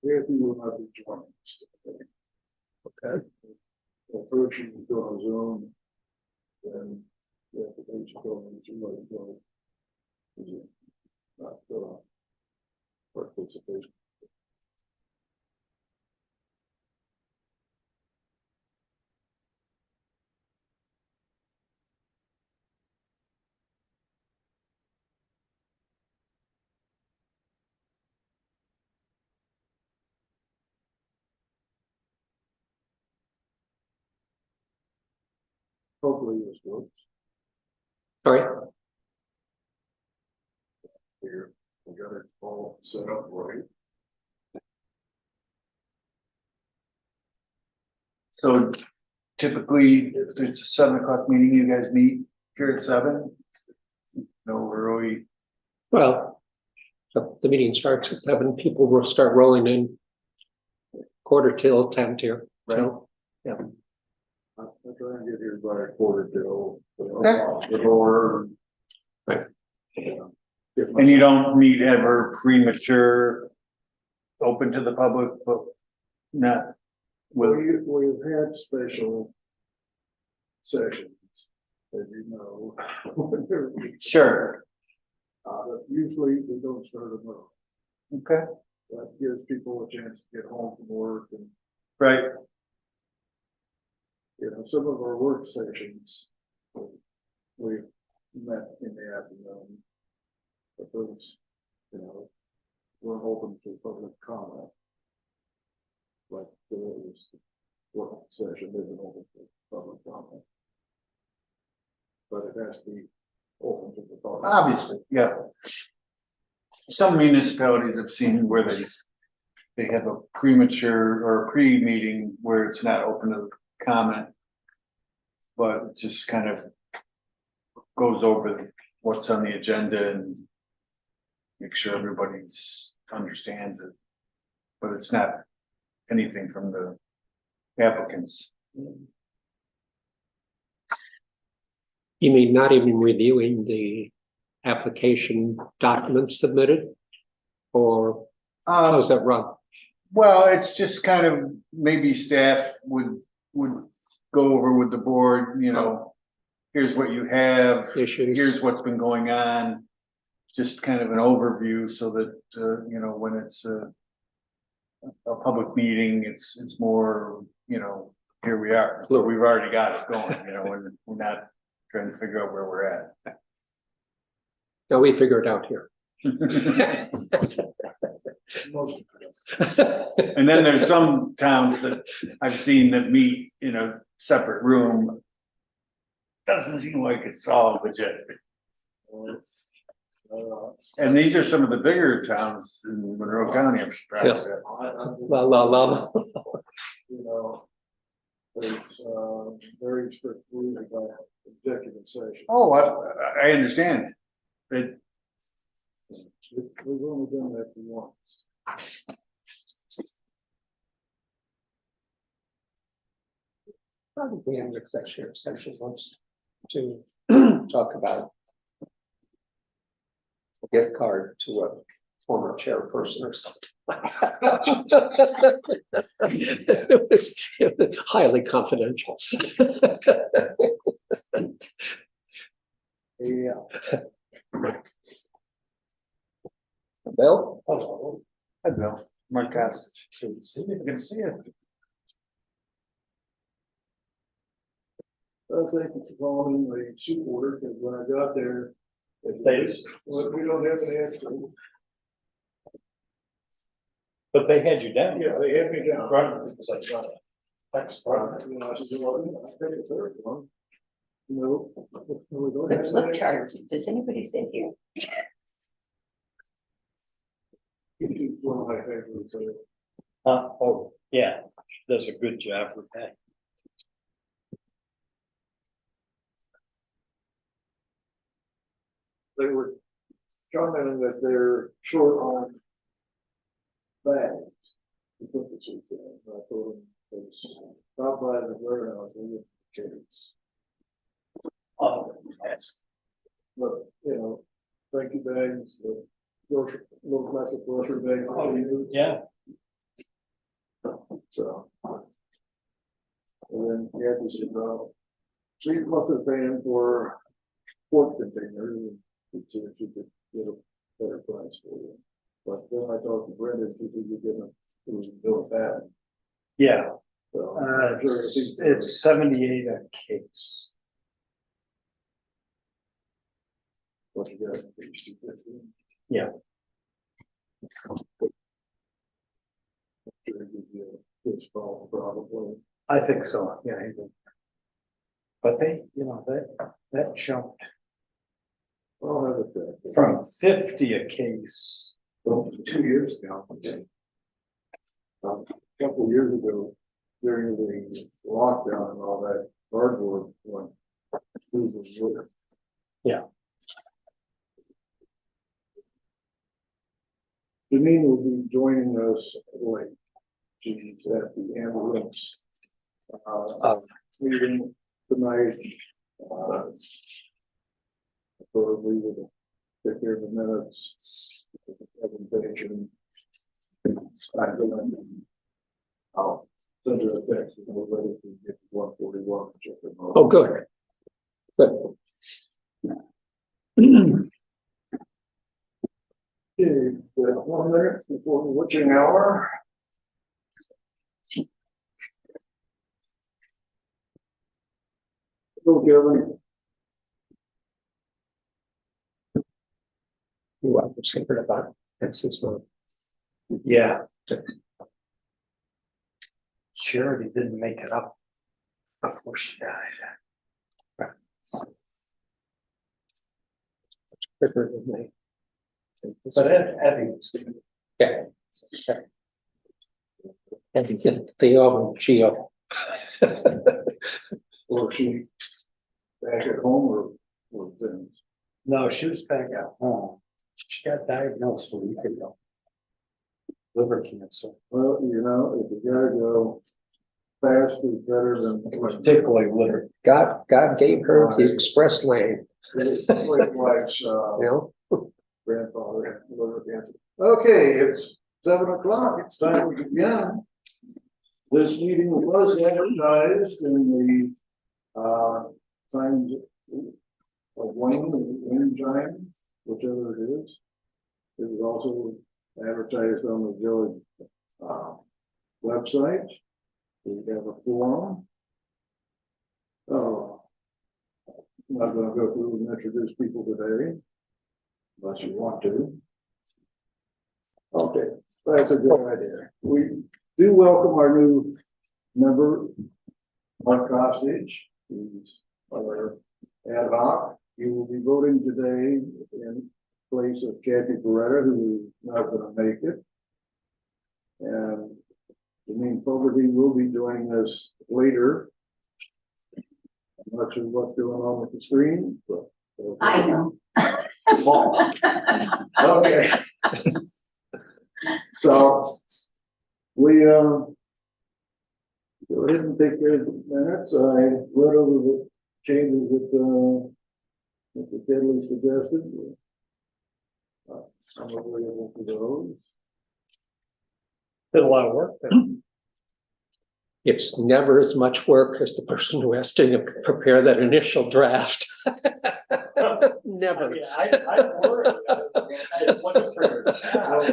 If you will not be joining us today. Okay. Well, first you can go on Zoom, then you have to go on Zoom, let it go. Not participation. Hopefully this works. Sorry. Here, we got it all set up right. So typically, if there's a 7 o'clock meeting, you guys meet here at 7? No early. Well, so the meeting starts at 7. People will start rolling in 9:45 here. So, yeah. I try and get here by 9:45. Okay. The door. Right. And you don't meet ever premature, open to the public, but not Well, with. we've had special sessions, as you know. Sure. But usually we don't start them early. Okay. That gives people a chance to get home from work and, Right. you know, some of our work sessions, we met in the afternoon. But those, you know, weren't open to public comment. Like this work session isn't open to public comment. But it has to be open to the public. Obviously, yeah. Some municipalities have seen where they have a premature or a pre-meeting where it's not open to comment. But it just kind of goes over what's on the agenda and make sure everybody's understands it. But it's not anything from the applicants. You mean not even reviewing the application documents submitted? Or how's that run? Well, it's just kind of maybe staff would go over with the board, you know, here's what you have, Issues. here's what's been going on. Just kind of an overview so that, you know, when it's a public meeting, it's more, you know, here we are, but we've already got it going, you know, and we're not trying to figure out where we're at. Now we figure it out here. Most of it. And then there's some towns that I've seen that meet in a separate room. Doesn't seem like it's all legitimate. And these are some of the bigger towns in Monroe County, I'm surprised at. La la la. You know, there's very strict rules about executive session. Oh, I understand. It, We've only done that once. Probably an executive session wants to talk about a gift card to a former chairperson or something. It was highly confidential. Yeah. Bill? Hello. I don't know, Mark Costage. Good to see you. Good to see you. Thank you for calling the soup order, because when I got there, well, we don't have an answer. But they had you down. Yeah, they had me down. Right, because I got it. Thanks, bro. You know, I said, well, I think it's third one. No, we don't have The an flip answer. charts, does anybody sit here? It's one of my favorites. Oh, yeah, does a good job with that. They were commenting that they're short on bags to put the soup in. I told them, it's stop by the warehouse, we get cherries. Oh, yes. But, you know, thank you bags, the grocery, little plastic grocery bags. Oh, yeah. So. And then Kathy said, see what they're paying for pork containers, and see if she could get a better price for you. But then I talked to Brenda, she said you get a bill that, Yeah, so. I'm sure it's 78 a case. What you got, page 250? Yeah. Sure give you a good spot, probably. I think so, yeah. he did. But they, that jumped I'll have it there. from 50 a case. Well, 2 years ago. A couple of years ago, during the lockdown and all that, cardboard went through the roof. Yeah. Janine will be joining us late. She's at the ambulance meeting tonight. Probably will take care of the minutes, presentation. I'll send her a text and we're ready to get to 141. Oh, good. Good. Okay, 1 minute before the witching hour. Go, Kevin. You are thinking about it since well. Yeah. Charity didn't make it up before she died. Quicker than me. But Abby was good. Yeah. And the Geo. Or she back at home or things. No, she was back at home. She got diagnosed a week ago. Liver cancer. Well, if you gotta go fast is better than. Particularly liver. God gave her the express lane, It's like wife's, you know? grandfather had liver cancer. Okay, it's 7 o'clock. It's time to begin. This meeting was advertised in the, Times of Wayne time, whichever it is. It was also advertised on the village, website. We have a forum. Oh. I'm not gonna go through and introduce people today, unless you want to. Okay, that's a good idea. We do welcome our new member, Mark Costage. He's our ad hoc. You will be voting today in place of Kathy Beretta, who is not gonna make it. And Janine Fogarty will be joining us later. I'm not sure what's going on with the screen, but. I know. Okay. So, we, go ahead and take care of the minutes. I read over the changes that the Kelly suggested. I'm agreeable to those. Did a lot of work there. It's never as much work as the person who has to prepare that initial draft. Never. I worried. I was looking for your job.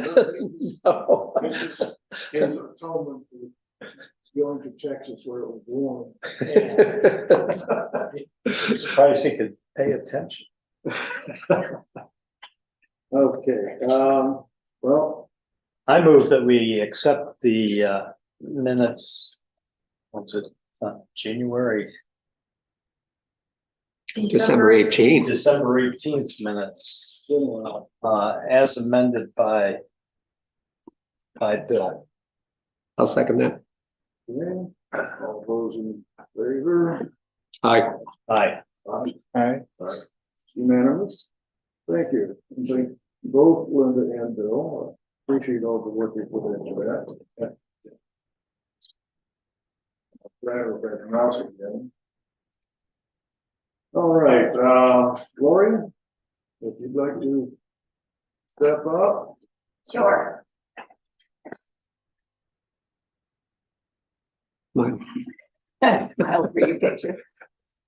No. Mrs. Hazel Tolman is going to Texas where it was warm. I'm surprised he could pay attention. Okay, well, I move that we accept the minutes. What's it, January, December 18th. December 18th minutes, as amended by Bill. I'll second that. okay, all those in favor? Aye. Aye. Aye. Aye. Aye. Unanimous. Thank you. And thank both Linda and Bill. Appreciate all the work you put into that. Again. All right, Lori, if you'd like to step up. Sure. Mine. I'll read your picture.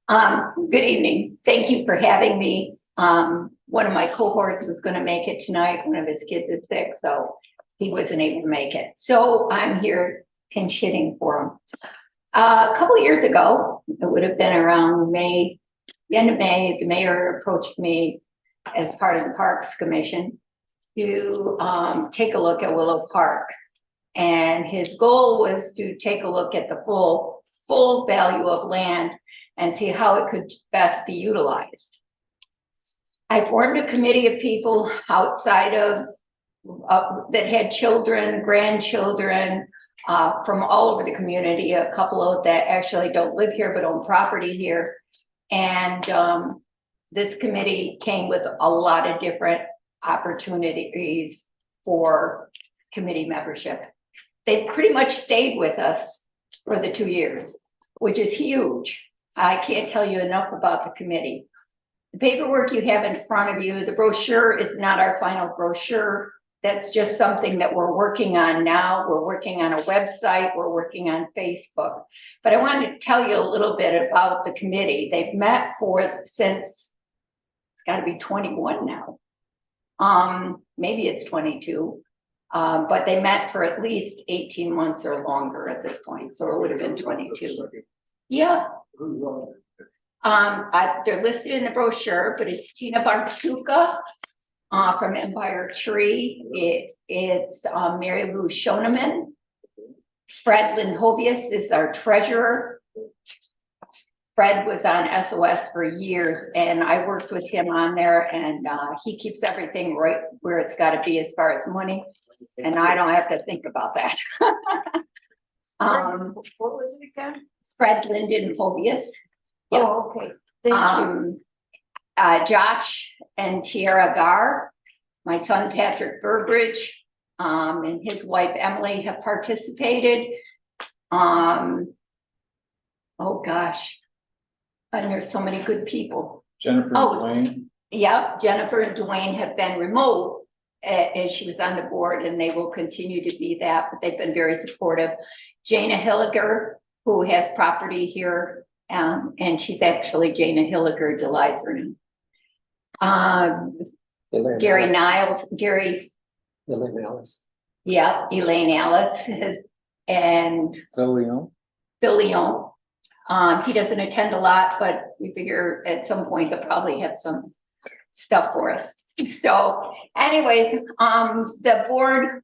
Good evening. Thank you for having me. One of my cohorts was gonna make it tonight. One of his kids is sick, so he wasn't able to make it. So I'm here pinch hitting for him. A couple of years ago, it would have been around May, the end of May, the mayor approached me as part of the Parks Commission to take a look at Willow Park. And his goal was to take a look at the full value of land and see how it could best be utilized. I formed a committee of people outside of that had children, grandchildren, from all over the community, a couple of that actually don't live here but own property here. And this committee came with a lot of different opportunities for committee membership. They pretty much stayed with us for the 2 years, which is huge. I can't tell you enough about the committee. The paperwork you have in front of you, the brochure is not our final brochure. That's just something that we're working on now. We're working on a website, we're working on Facebook. But I wanted to tell you a little bit about the committee. They've met since, it's gotta be 21 now. Maybe it's 22. But they met for at least 18 months or longer at this point, so it would have been 22. Yeah. They're listed in the brochure, but it's Tina Bartuka from Empire Tree. It's Mary Lou Schoeneman. Fred Lindhovius is our treasurer. Fred was on SOS for years, and I worked with him on there, and he keeps everything right where it's got to be as far as money, and I don't have to think about that. What was it again? Fred Lindhovius. Yeah. Oh, okay. Thank you. Josh and Tiara Gar, my son Patrick Burbridge, and his wife Emily have participated. Oh gosh, and there's so many good people. Jennifer Oh. Dwayne. Yep, Jennifer and Dwayne have been remote as she was on the board, and they will continue to be that, but they've been very supportive. Jana Hilliger, who has property here, and she's actually Jana Hilliger Delizer. Gary Niles, Elaine Alice. yeah, Elaine Alice and Phil Leon. Phil Leon. He doesn't attend a lot, but we figure at some point he'll probably have some stuff for us. So anyway, the board,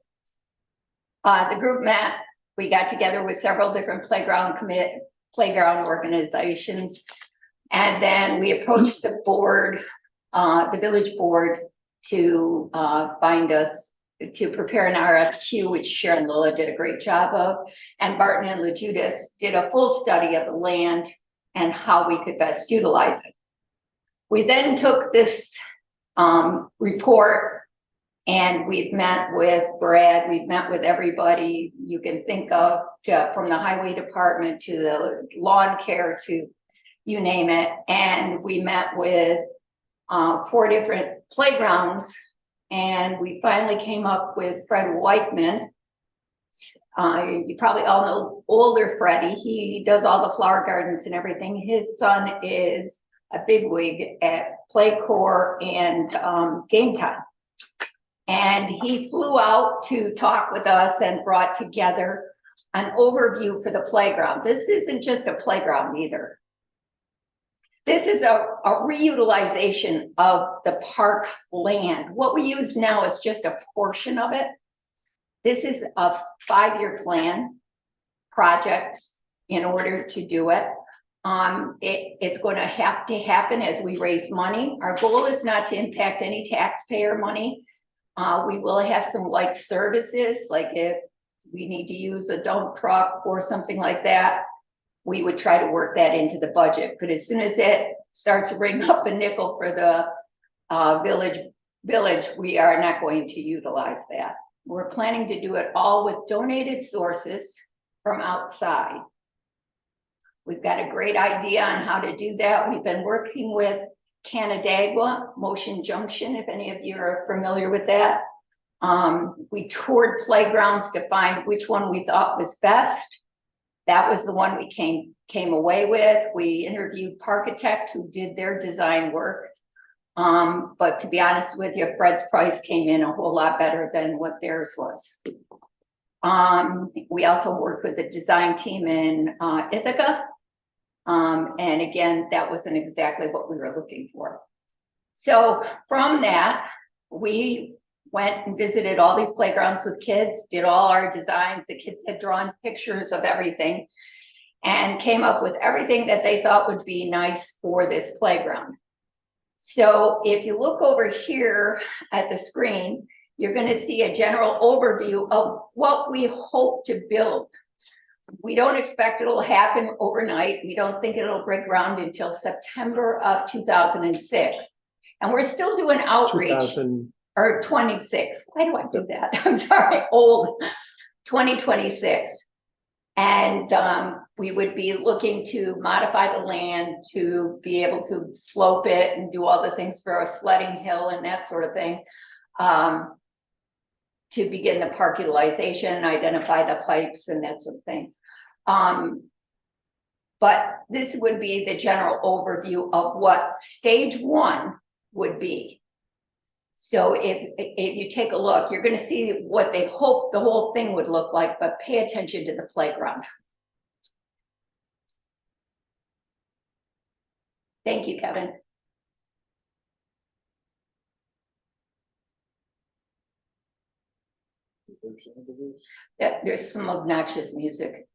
the group met, we got together with several different playground organizations. And then we approached the board, the village board, to find us, to prepare an RFQ, which Sharon Lilla did a great job of. And Barton and LaJudas did a full study of the land and how we could best utilize it. We then took this report, and we've met with Brad, we've met with everybody you can think of, from the highway department to the lawn care to you name it. And we met with 4 different playgrounds, and we finally came up with Fred Whiteman. You probably all know older Freddie. He does all the flower gardens and everything. His son is a bigwig at Playcorps and Game Time. And he flew out to talk with us and brought together an overview for the playground. This isn't just a playground either. This is a reutilization of the park land. What we use now is just a portion of it. This is a 5-year plan project in order to do it. It's going to have to happen as we raise money. Our goal is not to impact any taxpayer money. We will have some like services, like if we need to use a dump truck or something like that, we would try to work that into the budget. But as soon as it starts to ring up a nickel for the village, we are not going to utilize that. We're planning to do it all with donated sources from outside. We've got a great idea on how to do that. We've been working with Canandaigua, Motion Junction, if any of you are familiar with that. We toured playgrounds to find which one we thought was best. That was the one we came away with. We interviewed Parkitect who did their design work. But to be honest with you, Fred's price came in a whole lot better than what theirs was. We also worked with the design team in Ithaca. And again, that wasn't exactly what we were looking for. So from that, we went and visited all these playgrounds with kids, did all our designs. The kids had drawn pictures of everything and came up with everything that they thought would be nice for this playground. So if you look over here at the screen, you're going to see a general overview of what we hope to build. We don't expect it'll happen overnight. We don't think it'll break ground until September of 2006. And we're still doing outreach. 2000, Or 26. Why do I do that? I'm sorry, old. 2026. And we would be looking to modify the land to be able to slope it and do all the things for a sledding hill and that sort of thing. To begin the park utilization, identify the pipes and that sort of thing. But this would be the general overview of what stage 1 would be. So if you take a look, you're going to see what they hope the whole thing would look like, but pay attention to the playground. Thank you, Kevin. There's some obnoxious music.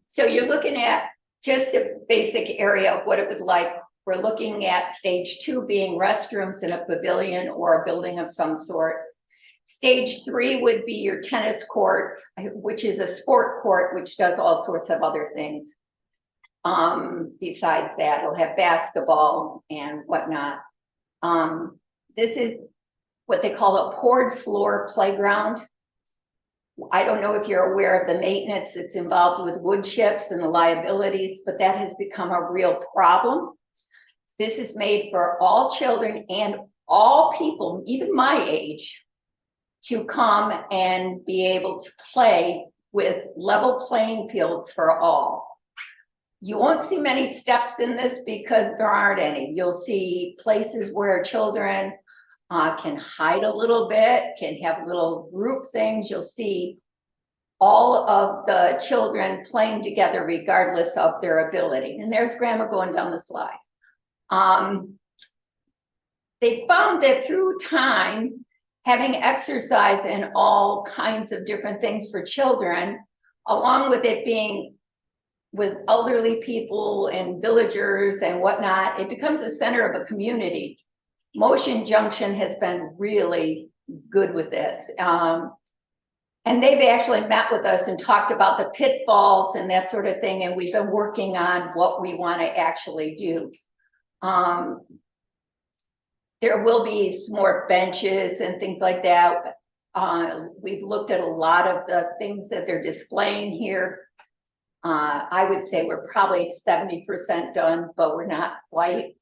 So you're looking at just a basic area of what it would like. We're looking at stage 2 being restrooms in a pavilion or a building of some sort. Stage 3 would be your tennis court, which is a sport court, which does all sorts of other things. Besides that, it'll have basketball and whatnot. This is what they call a poured floor playground. I don't know if you're aware of the maintenance that's involved with wood chips and the liabilities, but that has become a real problem. This is made for all children and all people, even my age, to come and be able to play with level playing fields for all. You won't see many steps in this because there aren't any. You'll see places where children can hide a little bit, can have little group things. You'll see all of the children playing together regardless of their ability. And there's Grandma going down the slide. They found that through time, having exercise in all kinds of different things for children, along with it being with elderly people and villagers and whatnot, it becomes a center of a community. Motion Junction has been really good with this. And they've actually met with us and talked about the pitfalls and that sort of thing. And we've been working on what we want to actually do. There will be some more benches and things like that. We've looked at a lot of the things that they're displaying here. I would say we're probably 70% done, but we're not quite.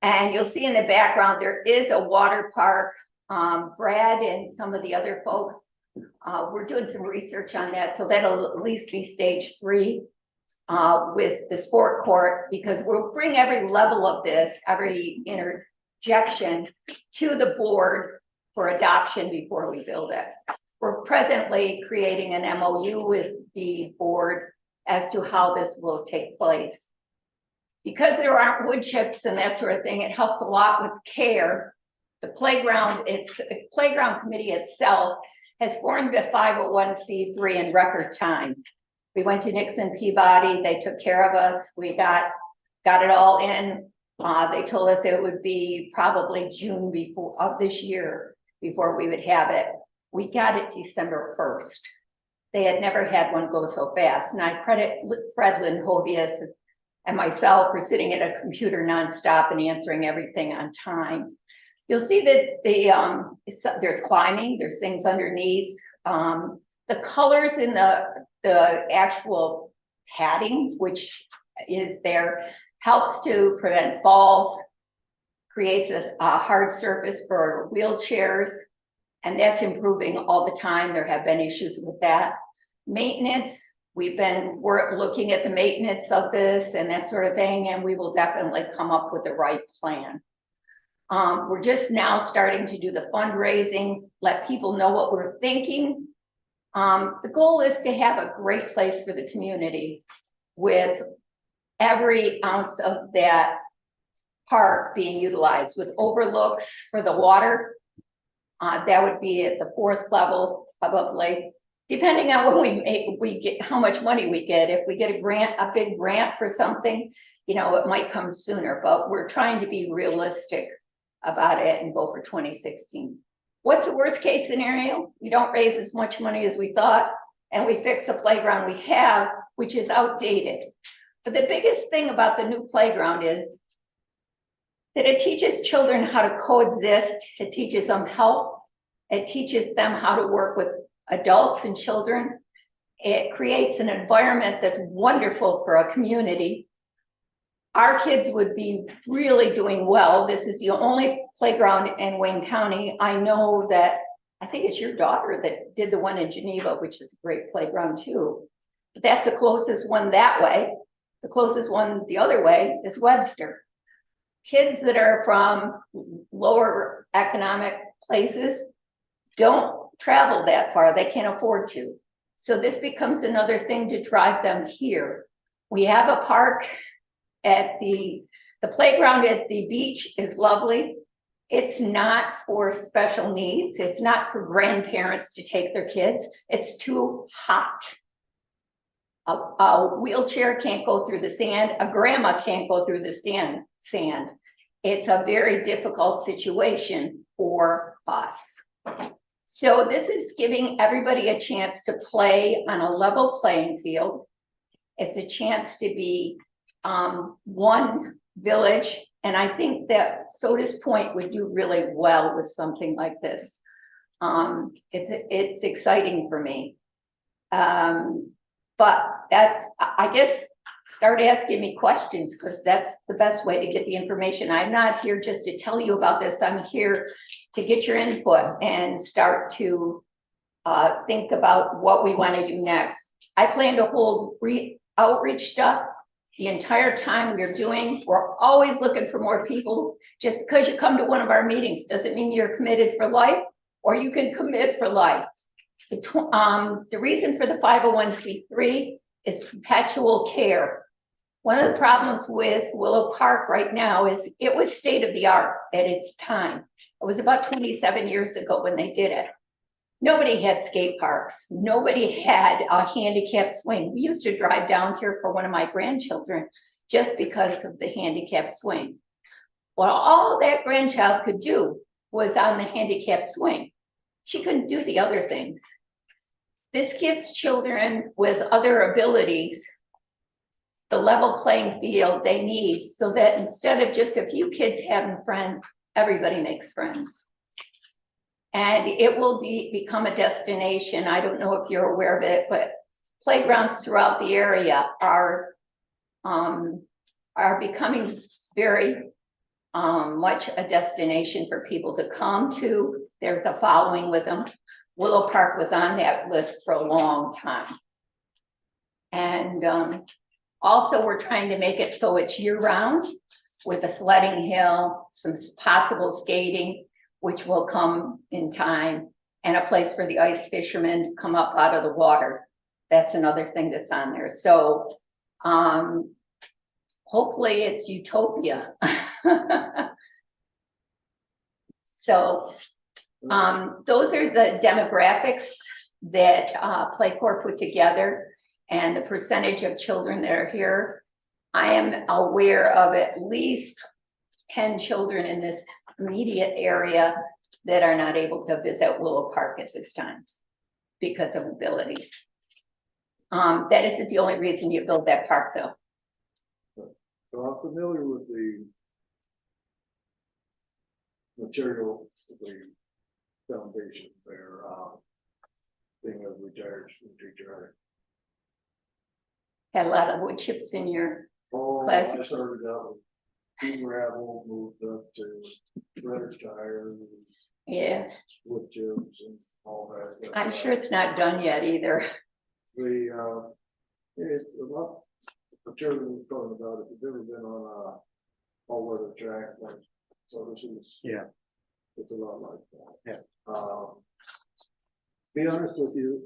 And you'll see in the background, there is a water park. Brad and some of the other folks, we're doing some research on that. So that'll at least be stage 3 with the sport court, because we'll bring every level of this, every interjection to the board for adoption before we build it. We're presently creating an MOU with the board as to how this will take place. Because there aren't wood chips and that sort of thing, it helps a lot with care. The playground committee itself has formed a 501c3 in record time. We went to Nixon Peabody, they took care of us. We got it all in. They told us it would be probably June of this year before we would have it. We got it December 1st. They had never had one go so fast. And I credit Fred Lindhovius and myself for sitting at a computer nonstop and answering everything on time. You'll see that there's climbing, there's things underneath. The colors in the actual padding, which is there, helps to prevent falls, creates a hard surface for wheelchairs, And that's improving all the time. There have been issues with that. Maintenance, we're looking at the maintenance of this and that sort of thing, and we will definitely come up with the right plan. We're just now starting to do the fundraising, let people know what we're thinking. The goal is to have a great place for the community with every ounce of that park being utilized, with overlooks for the water. That would be at the 4th level above lake, depending on what we get, how much money we get. If we get a big grant for something, you know, it might come sooner, but we're trying to be realistic about it and go for 2016. What's the worst case scenario? We don't raise as much money as we thought, and we fix the playground we have, which is outdated. But the biggest thing about the new playground is that it teaches children how to coexist. It teaches them health. It teaches them how to work with adults and children. It creates an environment that's wonderful for a community. Our kids would be really doing well. This is the only playground in Wayne County. I know that, I think it's your daughter that did the one in Geneva, which is a great playground too. But that's the closest one that way. The closest one the other way is Webster. Kids that are from lower economic places don't travel that far. They can't afford to. So this becomes another thing to drive them here. We have a park at the playground at the beach is lovely. It's not for special needs. It's not for grandparents to take their kids. It's too hot. A wheelchair can't go through the sand. A grandma can't go through the sand. It's a very difficult situation for us. So this is giving everybody a chance to play on a level playing field. It's a chance to be one village, and I think that Sodas Point would do really well with something like this. It's exciting for me. But that's, I guess, start asking me questions, because that's the best way to get the information. I'm not here just to tell you about this. I'm here to get your input and start to think about what we want to do next. I plan to hold outreach stuff the entire time we're doing. We're always looking for more people. Just because you come to one of our meetings doesn't mean you're committed for life, or you can commit for life. The reason for the 501c3 is perpetual care. One of the problems with Willow Park right now is it was state of the art at its time. It was about 27 years ago when they did it. Nobody had skate parks. Nobody had a handicap swing. We used to drive down here for one of my grandchildren just because of the handicap swing. Well, all that grandchild could do was on the handicap swing. She couldn't do the other things. This gives children with other abilities the level playing field they need, so that instead of just a few kids having friends, everybody makes friends. And it will become a destination. I don't know if you're aware of it, but playgrounds throughout the area are becoming very much a destination for people to come to. There's a following with them. Willow Park was on that list for a long time. And also we're trying to make it so it's year-round with a sledding hill, some possible skating, which will come in time, and a place for the ice fishermen to come up out of the water. That's another thing that's on there. So hopefully it's utopia. So those are the demographics that Playcorps put together, and the percentage of children that are here. I am aware of at least 10 children in this immediate area that are not able to visit Willow Park at this time because of abilities. That isn't the only reason you build that park, though. So I'm familiar with the material, the foundation there, being a retired school teacher. Had a lot of wood chips in your Oh, class. I started out with pea gravel, moved up to red tires, Yeah, with gyms and all that. I'm sure it's not done yet either. It's a lot, the children was talking about, if you've ever been on a all-weather track, like, so this is. Yeah. It's a lot like that. Be honest with you.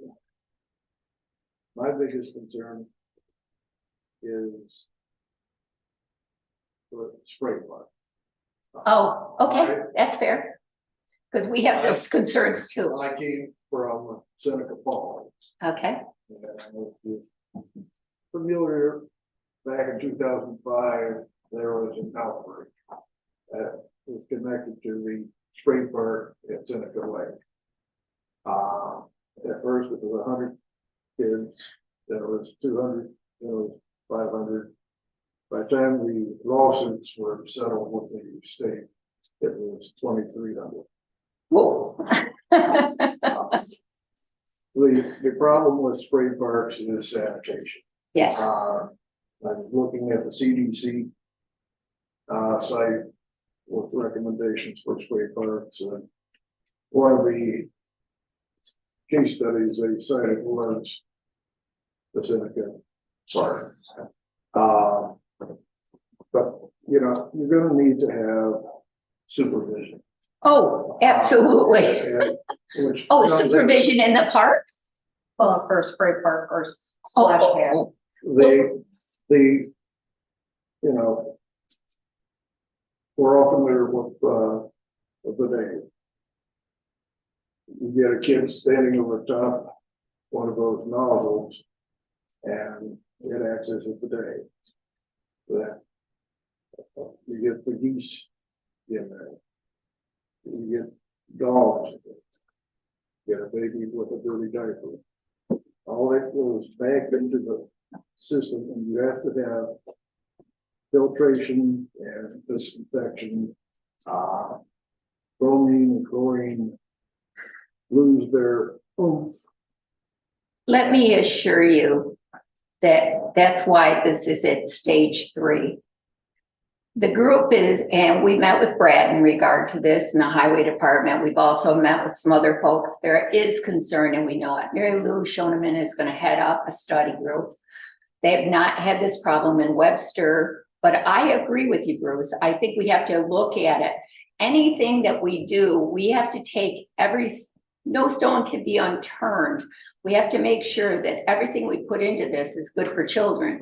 My biggest concern is the spray park. Oh, okay, that's fair. Because we have those concerns too. I came from Seneca Falls. Okay, And I was familiar, back in 2005, there was an outbreak that was connected to the spray park at Seneca Lake. At first it was 100 kids, then it was 200, then it was 500. By the time the lawsuits were settled with the state, it was 2,300. whoa. The problem with spray parks is sanitation. Yes, I was looking at the CDC site with recommendations for spray parks, and one of the case studies they cited was the Seneca Park. But, you know, you're gonna need to have supervision. oh, absolutely. And which, Oh, you know, supervision in the park? Well, for spray park or splash pad. Oh, the, you know, we're all familiar with the day. You get a kid standing over top one of those nozzles and it accesses the day. That you get the geese in there. You get dogs. You get a baby with a dirty diaper. All that goes back into the system, and you have to have filtration and disinfection. Bromine and chlorine lose their oomph. let me assure you that that's why this is at stage 3. The group is, and we met with Brad in regard to this in the highway department. We've also met with some other folks. There is concern, and we know it. Mary Lou Schoeneman is going to head up a study group. They have not had this problem in Webster, but I agree with you, Bruce. I think we have to look at it. Anything that we do, we have to take no stone can be unturned. We have to make sure that everything we put into this is good for children.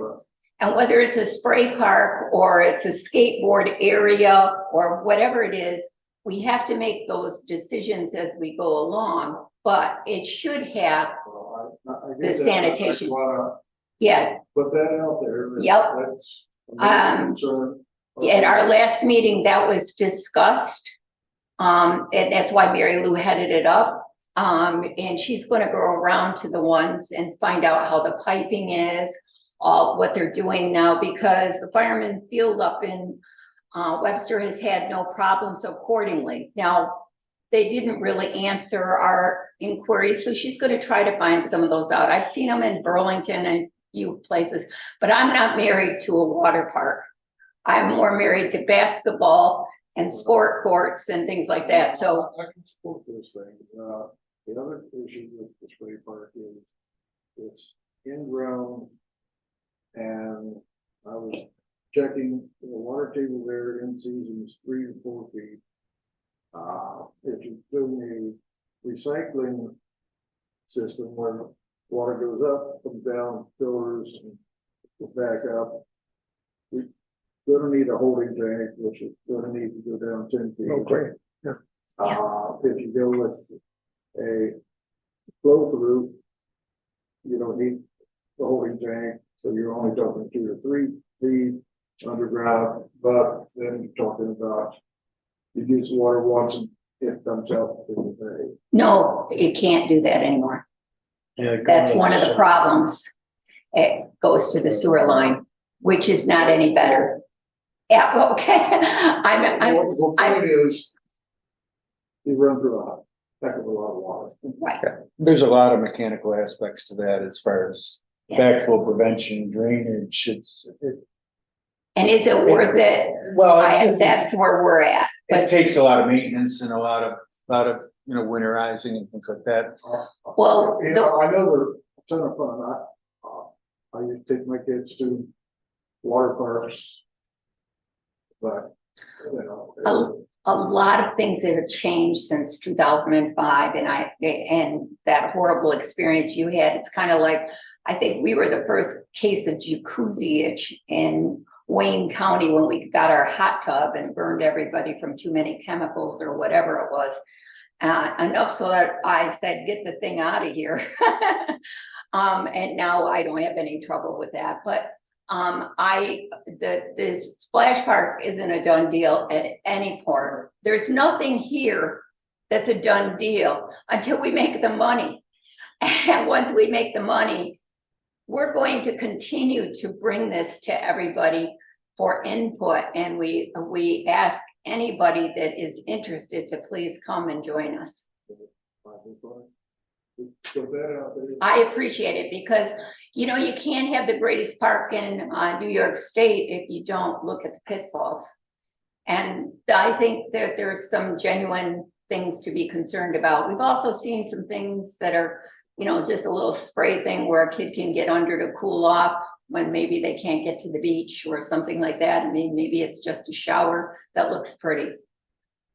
And whether it's a spray park or it's a skateboard area or whatever it is, we have to make those decisions as we go along, but it should have, I The get that. sanitation. I wanna yeah. put that out there. Yep. That's a major concern. At our last meeting, that was discussed. And that's why Mary Lou headed it up. And she's gonna go around to the ones and find out how the piping is, what they're doing now, because the fireman field up in Webster has had no problems accordingly. Now, they didn't really answer our inquiries, so she's gonna try to find some of those out. I've seen them in Burlington and few places, but I'm not married to a water park. I'm more married to basketball and sport courts and things like that, so. I can support this thing. The other issue with the spray park is it's in ground. And I was checking the water table there in season is 3 to 4 feet. If you're doing a recycling system where water goes up, comes down, filters, and goes back up, we're gonna need a holding tank, which is gonna need to go down 10 feet. Oh, great. Yeah. If you go with a flow through, you don't need the holding tank, so you're only talking 2 to 3 feet underground, but then you're talking about you use water once and it comes out in the bay. No, you can't do that anymore. Yeah, That's one of the problems. It goes to the sewer line, which is not any better. Yeah, well, okay. The point is, you run through a heck of a lot of water. Right, There's a lot of mechanical aspects to that as far as yes. backflow prevention, drainage, And is it worth it? well, That's where we're at. it takes a lot of maintenance and a lot of a lot of, winterizing and things like that. Well, You know, I know they're a ton of fun. I used to take my kids to water parks. But, you know. a lot of things that have changed since 2005, and that horrible experience you had. It's kind of like, I think we were the first case of jacuzzi itch in Wayne County when we got our hot tub and burned everybody from too many chemicals or whatever it was. Enough so that I said, get the thing out of here. And now I don't have any trouble with that, but the splash park isn't a done deal at any point. There's nothing here that's a done deal until we make the money. And once we make the money, we're going to continue to bring this to everybody for input. And we ask anybody that is interested to please come and join us. Put that out there. I appreciate it because, you know, you can't have the greatest park in New York State if you don't look at the pitfalls. And I think that there's some genuine things to be concerned about. We've also seen some things that are, you know, just a little spray thing where a kid can get under to cool off when maybe they can't get to the beach or something like that. I mean, maybe it's just a shower that looks pretty.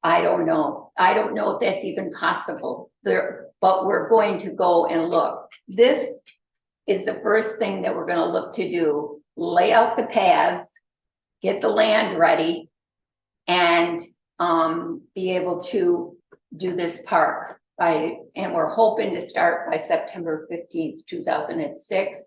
I don't know. I don't know if that's even possible there, but we're going to go and look. This is the first thing that we're going to look to do. Lay out the paths, get the land ready, and be able to do this park. And we're hoping to start by September 15th, 2006.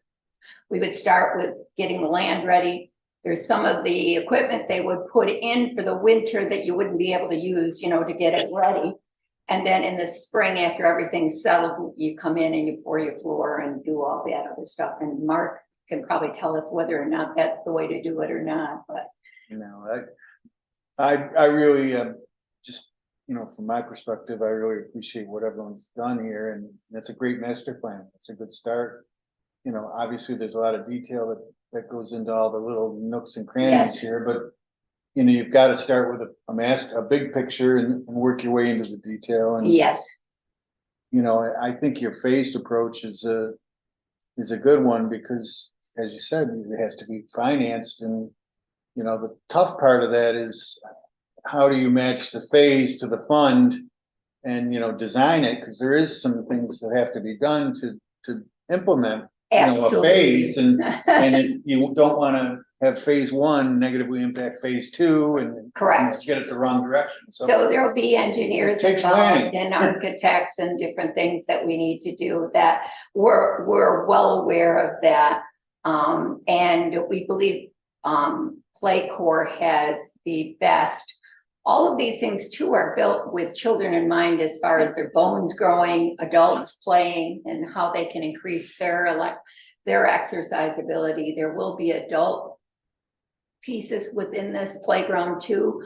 We would start with getting the land ready. There's some of the equipment they would put in for the winter that you wouldn't be able to use, you know, to get it ready. And then in the spring, after everything's settled, you come in and you pour your floor and do all that other stuff. And Mark can probably tell us whether or not that's the way to do it or not, but. You know, I really, just, you know, from my perspective, I really appreciate what everyone's done here, and it's a great master plan. It's a good start. You know, obviously there's a lot of detail that goes into all the little nooks and crannies Yes. here, but you know, you've got to start with a big picture and work your way into the detail. And, Yes, you know, I think your phased approach is a good one because, as you said, it has to be financed. And, you know, the tough part of that is how do you match the phase to the fund and, you know, design it? Because there is some things that have to be done to implement, you know, a absolutely. phase, and you don't want to have phase one negatively impact phase two and Correct. get it the wrong direction. So there'll be engineers It takes involved planning. and architects and different things that we need to do that we're well aware of that. And we believe Playcore has the best. All of these things too are built with children in mind as far as their bones growing, adults playing, and how they can increase their exercise ability. There will be adult pieces within this playground too.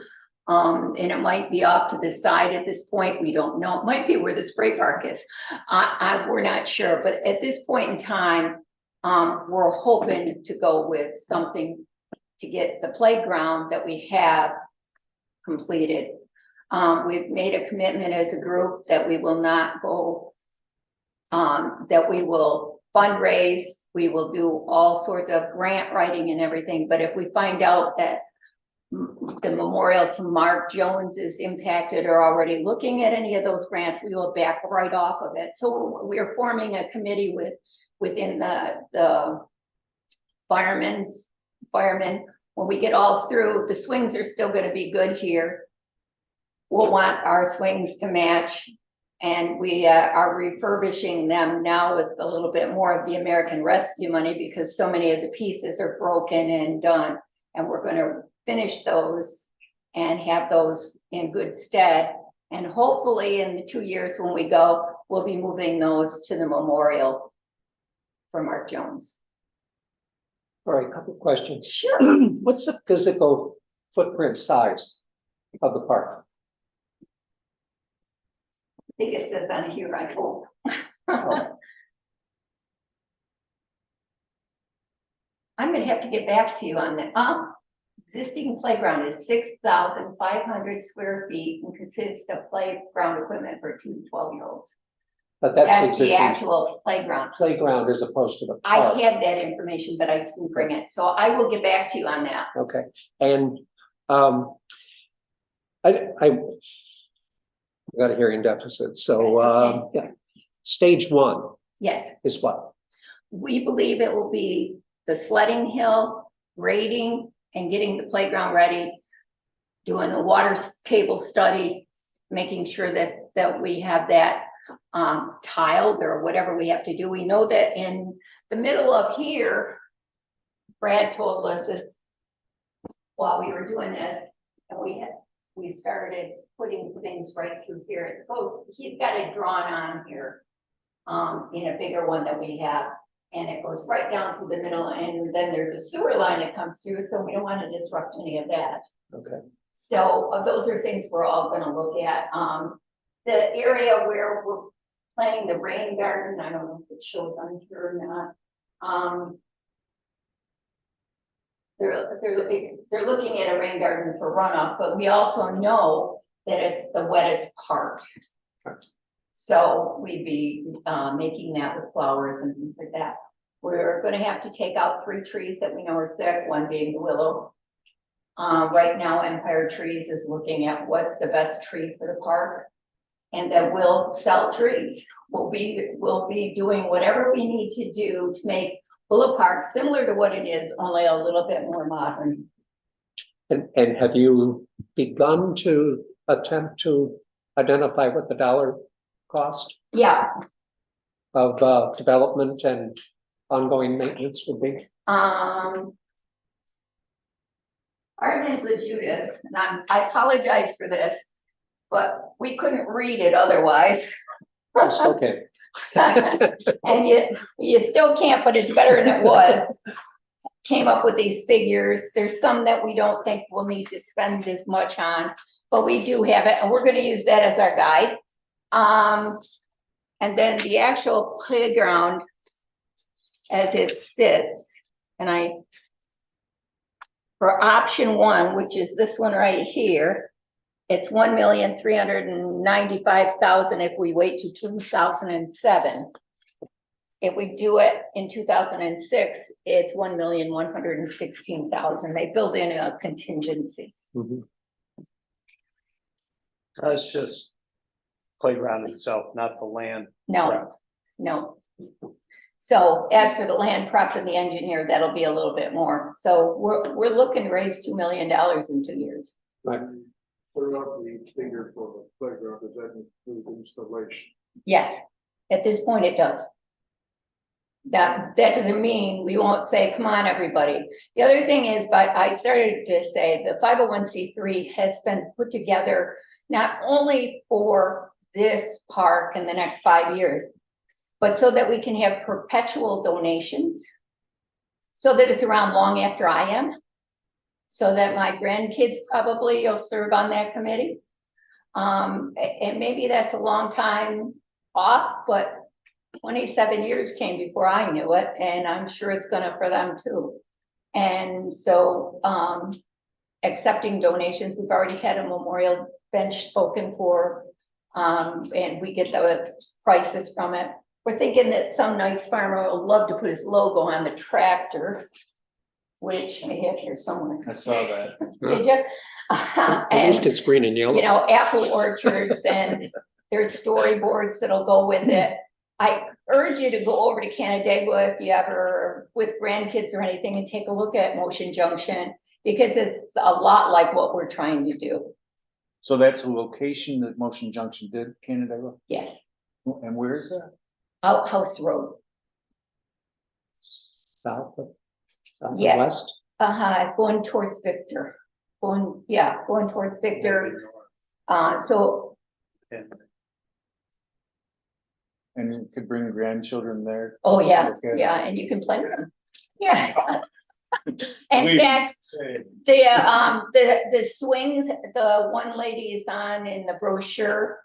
And it might be off to the side at this point. We don't know. It might be where the spray park is. We're not sure. But at this point in time, we're hoping to go with something to get the playground that we have completed. We've made a commitment as a group that we will not go, that we will fundraise. We will do all sorts of grant writing and everything. But if we find out that the memorial to Mark Jones is impacted or already looking at any of those grants, we will back right off of it. So we are forming a committee within the firemen. When we get all through, the swings are still going to be good here. We'll want our swings to match. And we are refurbishing them now with a little bit more of the American Rescue money because so many of the pieces are broken and done. And we're going to finish those and have those in good stead. And hopefully in the 2 years when we go, we'll be moving those to the memorial for Mark Jones. All right, a couple of questions. Sure. What's the physical footprint size of the park? I think it says on here, I hope. I'm gonna have to get back to you on that. existing playground is 6,500 square feet and consists of playground equipment for 2 to 12-year-olds. But that's the That's the existing actual playground. playground as opposed to the I park. have that information, but I didn't bring it, so I will get back to you on that. Okay, and, I got a hearing deficit, so, That's yeah. Stage 1 Yes, is what? we believe it will be the sledding hill, grading, and getting the playground ready, doing the water table study, making sure that we have that tiled or whatever we have to do. We know that in the middle of here, Brad told us this while we were doing this, and we started putting things right through here. It goes, he's got it drawn on here, in a bigger one that we have. And it goes right down through the middle, and then there's a sewer line that comes through, so we don't want to disrupt any of that. Okay, So those are things we're all gonna look at. The area where we're planting the rain garden, I don't know if it shows on here or not. They're looking at a rain garden for runoff, but we also know that it's the wettest part. So we'd be making that with flowers and things like that. We're gonna have to take out 3 trees that we know are sick, one being the willow. Right now Empire Trees is looking at what's the best tree for the park. And then we'll sell trees. We'll be doing whatever we need to do to make Willow Park similar to what it is, only a little bit more modern. and have you begun to attempt to identify what the dollar cost Yeah, of development and ongoing maintenance would be? our name is LeJudas, and I apologize for this, but we couldn't read it otherwise. It's okay. And you still can't, but it's better than it was. Came up with these figures. There's some that we don't think we'll need to spend as much on, but we do have it, and we're gonna use that as our guide. And then the actual playground as it sits, and for option 1, which is this one right here, it's 1,395,000 if we wait to 2007. If we do it in 2006, it's 1,116,000. They build in a contingency. Mhm. That's just playground itself, not the land. No, Correct. no. So as for the land prep and the engineer, that'll be a little bit more. So we're looking to raise $2 million in 2 years. Right. What about the figure for the playground? Does that include installation? Yes, at this point it does. That doesn't mean we won't say, come on, everybody. The other thing is, but I started to say the 501c3 has been put together not only for this park in the next 5 years, but so that we can have perpetual donations, so that it's around long after I am, so that my grandkids probably will serve on that committee. And maybe that's a long time off, but 27 years came before I knew it, and I'm sure it's gonna for them too. And so, accepting donations, we've already had a memorial bench spoken for, and we get the prices from it. We're thinking that some nice farmer would love to put his logo on the tractor, which I have here somewhere. I saw that. Did you? At least And, it's green and yellow. you know, apple orchards, and there's storyboards that'll go with it. I urge you to go over to Canandaigua if you ever with grandkids or anything and take a look at Motion Junction, because it's a lot like what we're trying to do. So that's a location that Motion Junction did, Canada, Yes, and where is that? Outhouse Road. South of Yeah. west. Going towards Victor. Going towards Victor. So And you could bring grandchildren there. oh, yeah, Okay. yeah, and you can play with them. Yeah. In We- fact, the swings, the one lady is on in the brochure,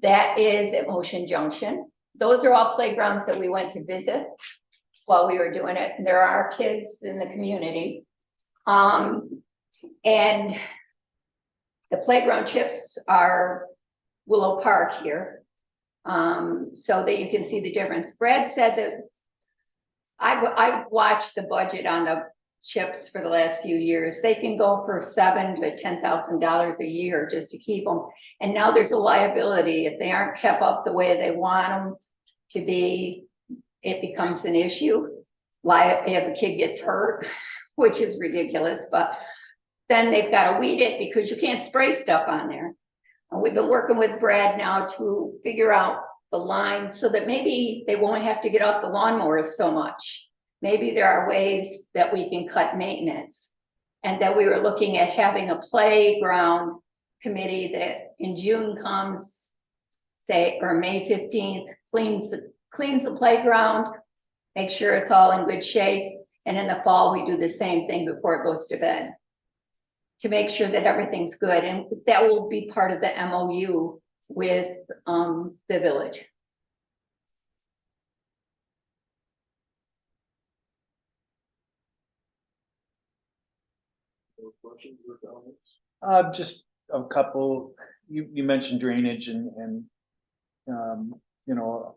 that is at Motion Junction. Those are all playgrounds that we went to visit while we were doing it. There are kids in the community. And the playground chips are Willow Park here. So that you can see the difference. Brad said that I've watched the budget on the chips for the last few years. They can go for $7,000 to $10,000 a year just to keep them. And now there's a liability. If they aren't kept up the way they want them to be, it becomes an issue. If a kid gets hurt, which is ridiculous, but then they've got to weed it because you can't spray stuff on there. And we've been working with Brad now to figure out the lines so that maybe they won't have to get off the lawnmowers so much. Maybe there are ways that we can cut maintenance. And that we were looking at having a playground committee that in June comes, say, or May 15th, cleans the playground, make sure it's all in good shape. And in the fall, we do the same thing before it goes to bed to make sure that everything's good. And that will be part of the MOU with the village. No questions or comments? Just a couple, you mentioned drainage and, you know,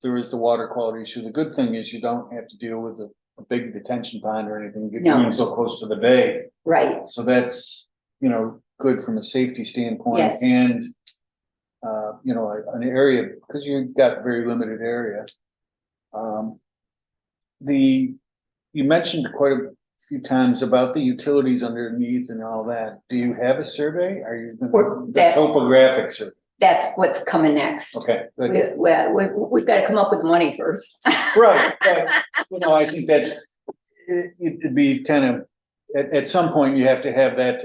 there is the water quality issue. The good thing is you don't have to deal with a big detention pond or anything, No. being so close to the bay. Right, So that's, you know, good from a safety standpoint Yes. and, you know, an area, because you've got very limited area. You mentioned quite a few times about the utilities underneath and all that. Do you have a survey? Are you, the that- topographic survey? that's what's coming next. Okay, good. We've got to come up with money first. Right, you know, I think that it'd be kind of, at some point, you have to have that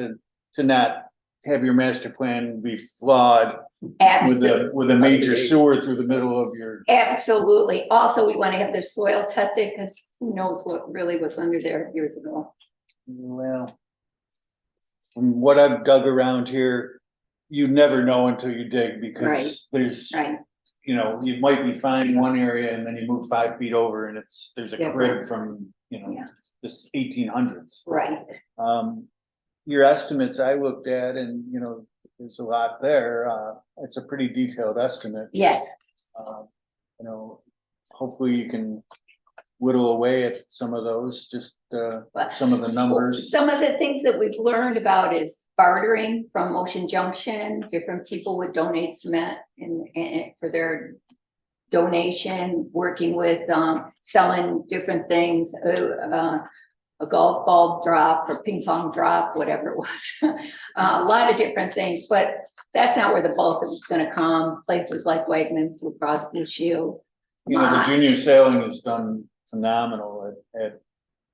to not have your master plan be flawed with a major sewer through the middle of your. Absolutely. Also, we want to have the soil tested because who knows what really was under there years ago. Well, from what I've dug around here, you never know until you dig because there's, Right, you know, you might be fine in one area and then you move 5 feet over and there's a Yeah. crib from, you know, Yeah. just 1800s. right. Your estimates I looked at and, you know, there's a lot there. It's a pretty detailed estimate. Yes, You know, hopefully you can whittle away at some of those, just, some of the numbers. some of the things that we've learned about is bartering from Motion Junction. Different people would donate cement and for their donation, working with, selling different things, a golf ball drop or ping pong drop, whatever it was. A lot of different things, but that's not where the bulk is gonna come. Places like Wegmans, Blue Cross Blue Shield. You know, the Mott's. junior sailing has done phenomenal at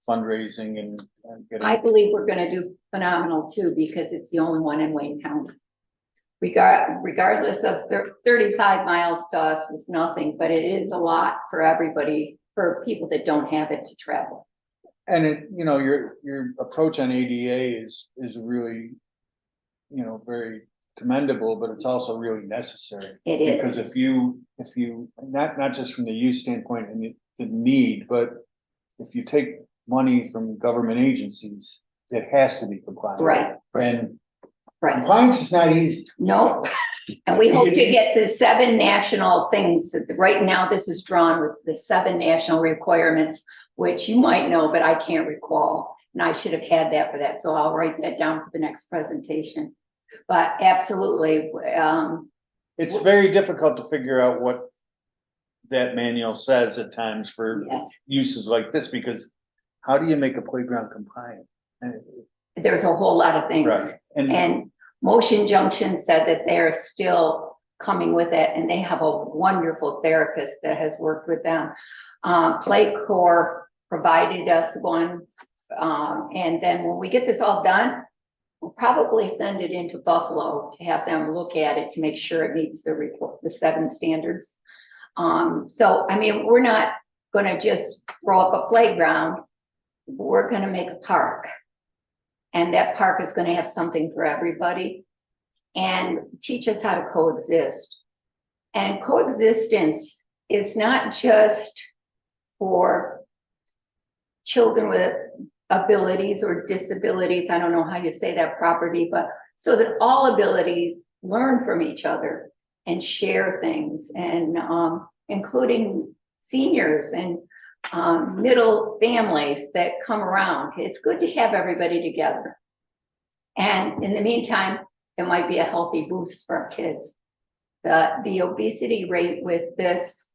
fundraising and I getting. believe we're gonna do phenomenal too, because it's the only one in Wayne County. Regardless of 35 miles to us is nothing, but it is a lot for everybody, for people that don't have it to travel. And it, you know, your approach on ADA is really, you know, very commendable, but it's also really necessary. It is. Because if you, not just from the use standpoint and the need, but if you take money from government agencies, it has to be compliant. Right. And Right, compliance is not easy. no, and we hope to get the 7 national things. Right now, this is drawn with the 7 national requirements, which you might know, but I can't recall. And I should have had that for that, so I'll write that down for the next presentation. But absolutely, It's very difficult to figure out what that manual says at times for yes, uses like this, because how do you make a playground compliant? there's a whole lot of things. Right, And Motion Junction said that they're still coming with it, and they have a wonderful therapist that has worked with them. Playcorps provided us one, and then when we get this all done, we'll probably send it into Buffalo to have them look at it to make sure it meets the report, the 7 standards. So, I mean, we're not gonna just throw up a playground, we're gonna make a park. And that park is gonna have something for everybody and teach us how to coexist. And coexistence is not just for children with abilities or disabilities, I don't know how you say that properly, but so that all abilities learn from each other and share things, and including seniors and middle families that come around. It's good to have everybody together. And in the meantime, it might be a healthy boost for our kids. The obesity rate with this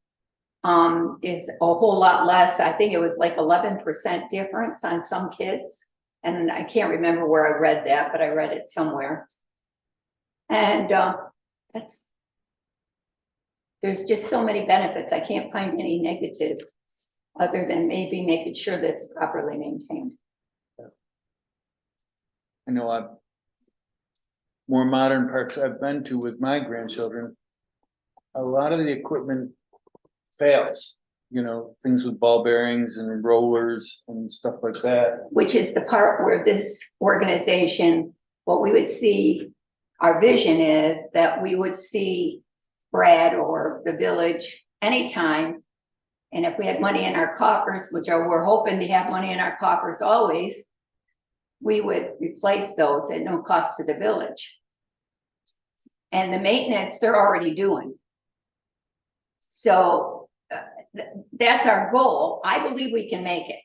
is a whole lot less. I think it was like 11% difference on some kids. And I can't remember where I read that, but I read it somewhere. And there's just so many benefits. I can't find any negatives other than maybe making sure that it's properly maintained. I know more modern parks I've been to with my grandchildren, a lot of the equipment fails. You know, things with ball bearings and rollers and stuff like that. Which is the part where this organization, what we would see, our vision is that we would see Brad or the village anytime. And if we had money in our coffers, which we're hoping to have money in our coffers always, we would replace those at no cost to the village. And the maintenance they're already doing. So that's our goal. I believe we can make it.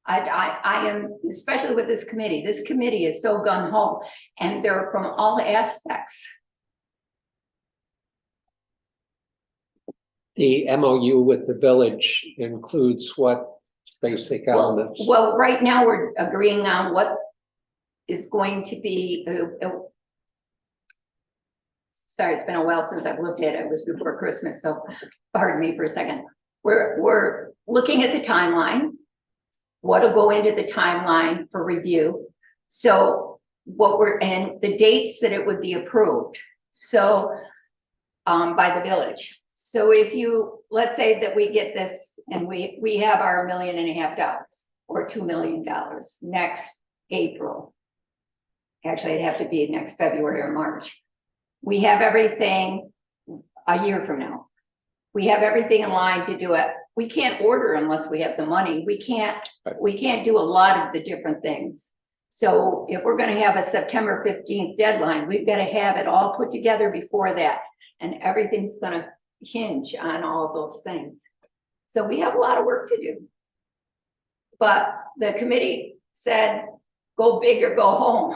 I am, especially with this committee. This committee is so gung-ho, and they're from all aspects. The MOU with the village includes what basic elements? Well, right now we're agreeing on what is going to be. Sorry, it's been a while since I've looked at it. It was before Christmas, so pardon me for a second. We're looking at the timeline. What'll go into the timeline for review. So and the dates that it would be approved. So by the village. So if let's say that we get this and we have our $1.5 million or $2 million next April. Actually, it'd have to be next February or March. We have everything a year from now. We have everything in line to do it. We can't order unless we have the money. We can't do a lot of the different things. So if we're going to have a September 15th deadline, we've got to have it all put together before that. And everything's going to hinge on all of those things. So we have a lot of work to do. But the committee said, go big or go home.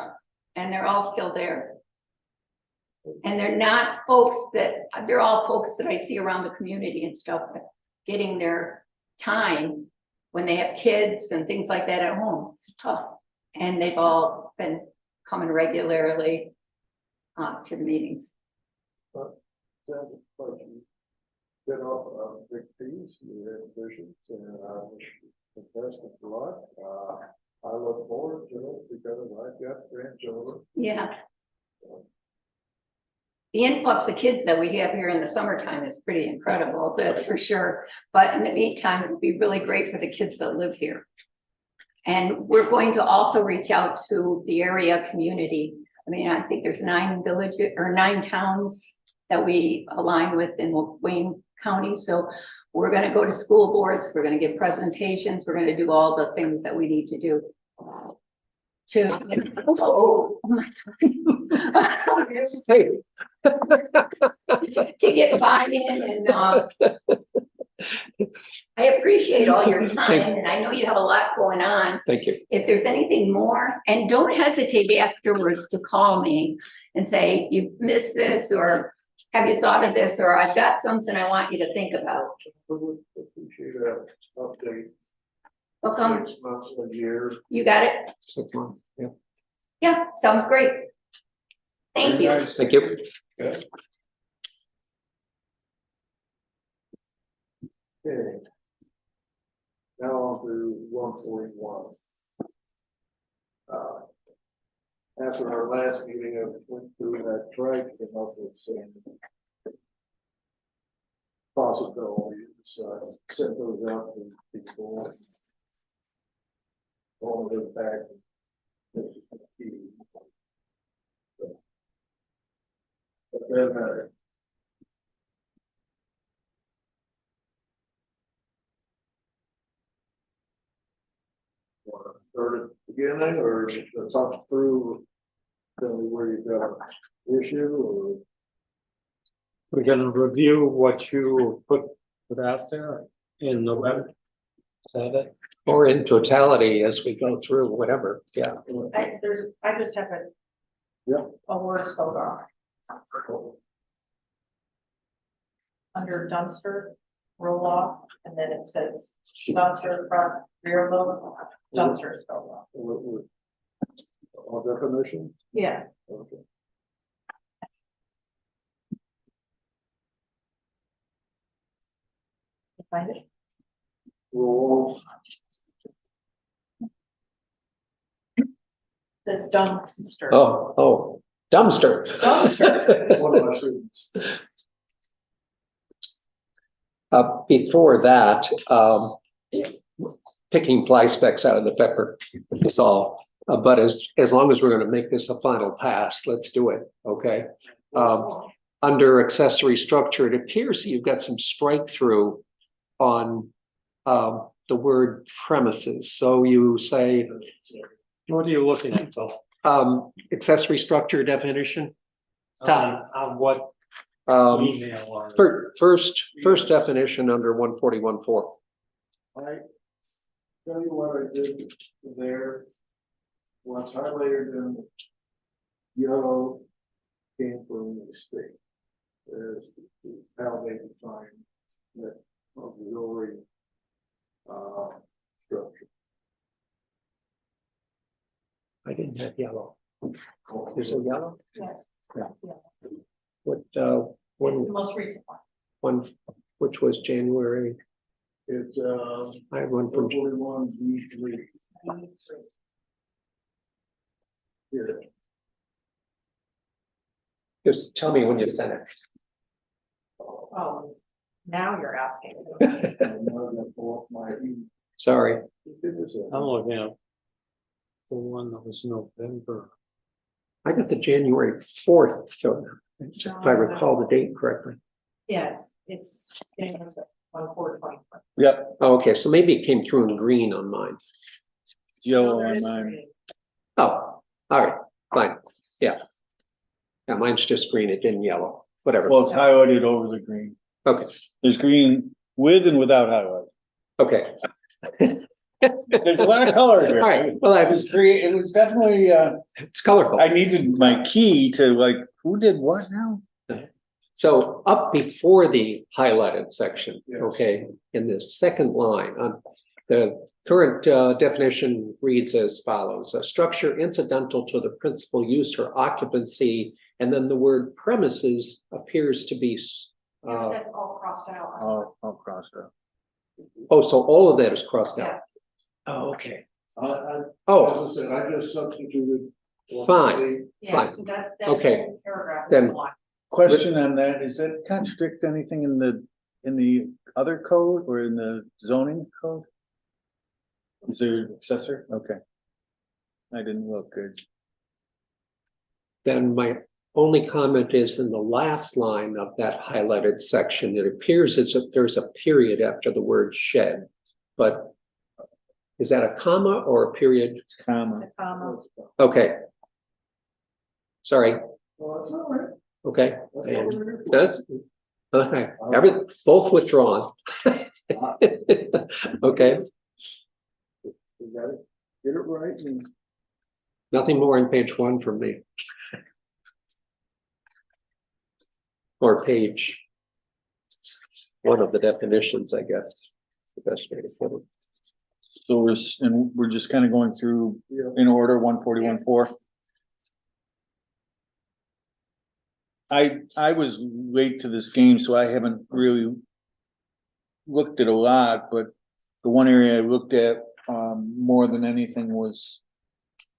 And they're all still there. And they're not they're all folks that I see around the community and stuff, getting their time when they have kids and things like that at home. It's tough. And they've all been coming regularly to the meetings. Been off a big piece, you have visions, and I wish you the best of luck. I look forward to it because I've got grandchildren. Yeah. The influx of kids that we have here in the summertime is pretty incredible, that's for sure. But in the meantime, it would be really great for the kids that live here. And we're going to also reach out to the area community. I mean, I think there's 9 villages or 9 towns that we align with in Wayne County. So we're going to go to school boards. We're going to give presentations. We're going to do all the things that we need to do. To get buy-in, and I appreciate all your time, and I know you have a lot going on. Thank you. If there's anything more, and don't hesitate afterwards to call me and say, you missed this, or have you thought of this, or I've got something I want you to think about. We would appreciate an update. Welcome. 6 months, a year. You got it? 6 months, yeah. Yeah, sounds great. Thank you. Nice. Thank you. Okay. Okay. Now on to 141. After our last meeting, I went through that, tried to come up with some possibilities, sent those out to people. All of it back. But then, tonight, or talk through where you've got an issue, or? We're gonna review what you put out there in the web. Is that it? Or in totality as we go through, whatever, yeah. I just have Yeah. a word spelled wrong. Under dumpster, roll off, and then it says dumpster front, rear load, dumpster is spelled wrong. All definition? Yeah, Okay. you find it? Rules. It says dumpster. Oh, dumpster. Dumpster. One of my students. Before that, picking fly specks out of the pepper is all. But as long as we're gonna make this a final pass, let's do it, okay? Under accessory structure, it appears that you've got some strike through on the word premises. So you say, What are you looking at, Phil? accessory structure definition. On what email or? First definition under 141.4. I tell you what I did there. What's highlighted in yellow came from the state. As how they define that auxiliary structure. I didn't have yellow. There's a yellow? Yes. Yeah. Yeah. What, It's the one, most recent one. which was January, It's I have one from, 41B3 here. just tell me when you sent it. Oh, now you're asking. I'm not gonna pull up my email. Sorry, I'm looking at the one that was November. I got the January 4th, so if I recall the date correctly. Yes, it's 1/4/2020. Yep, Oh, okay, so maybe it came through in green on mine. yellow There on is mine. green. Oh, all right, fine, yeah. Yeah, mine's just green, it didn't yellow, whatever. Well, it's highlighted over the green. Okay, There's green with and without highlight. okay, There's a lot of color all here. right, well, It was definitely, it's colorful. I needed my key to like, who did what now? So up before the highlighted section, Yes. okay, in the second line, the current definition reads as follows: a structure incidental to the principal use or occupancy, and then the word premises appears to be, Yeah, that's all crossed out. All crossed out. oh, so all of that is crossed out. Yes, Oh, okay. Oh, as I said, I just substituted. Fine. yeah, so that Okay. whole paragraph. Then- is one. Question on that, does that contradict anything in the other code or in the zoning code? Is there accessory? Okay. I didn't look good. Then my only comment is in the last line of that highlighted section, it appears as if there's a period after the word shed. But is that a comma or a period? It's comma. It's a comma. Okay. Sorry, Well, that's all right. okay, That's all we're here for. that's, okay, both withdrawn. Okay, You got it, get it right, and nothing more on page 1 from me. Or page 1 of the definitions, I guess, the best way to put it. So we're just kind of going through yeah, in order, 141.4. I was late to this game, so I haven't really looked at a lot, but the one area I looked at more than anything was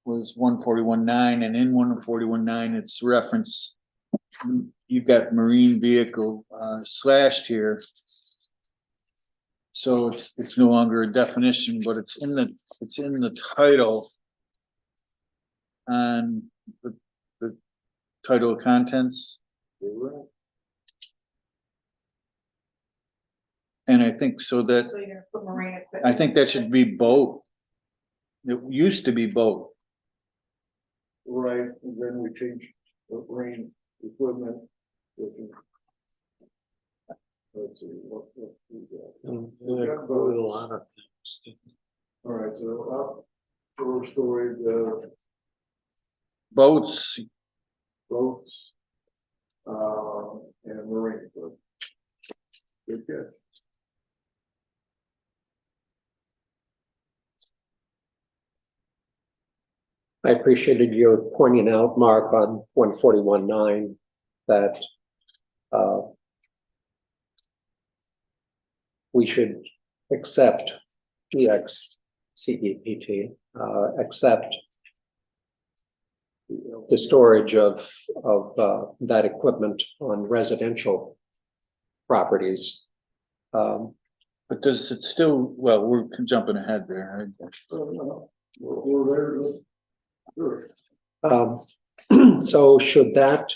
141.9, and in 141.9, it's reference. You've got marine vehicle slashed here. So it's no longer a definition, but it's in the title. On the title of contents. you're right. And I think so that, So you're gonna put marine equipment. I think that should be both. It used to be boat. Right, and then we changed the marine equipment. which is- Let's see, what we got. A lot of things. All right, so outdoor storage, Boats, boats, and marine equipment. Good catch. I appreciated your pointing out, Mark, on 141.9 that we should accept CEPT, accept the storage of that equipment on residential properties. but does it still, well, we're jumping ahead there. We're there, sure. So should that,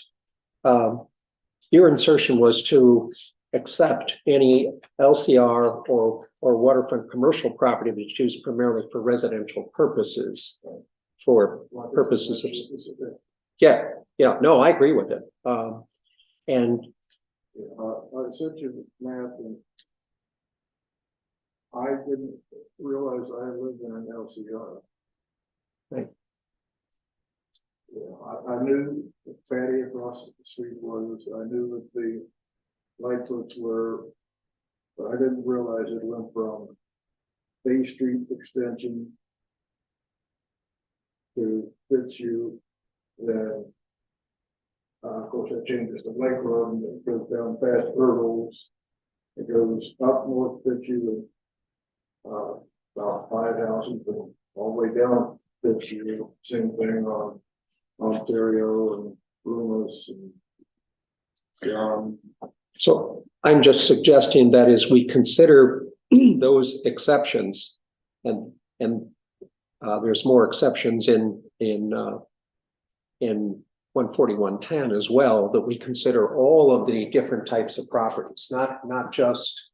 your insertion was to accept any LCR or waterfront commercial property that's used primarily for residential purposes. For purposes of, yeah, no, I agree with it. And I sent you the map and I didn't realize I lived in an LCR. Right. Yeah, I knew that Fatty across the street was, I knew that the Lightfoots were, but I didn't realize it went from Bay Street extension to Fitzhugh, then of course, that changes to Lake Road, and it goes down past Hurdles. It goes up North Fitzhugh, about 5 houses, but all the way down Fitzhugh, same thing on Ontario and Loomis and so I'm just suggesting that as we consider those exceptions, and there's more exceptions in 141.10 as well, that we consider all of the different types of properties, not just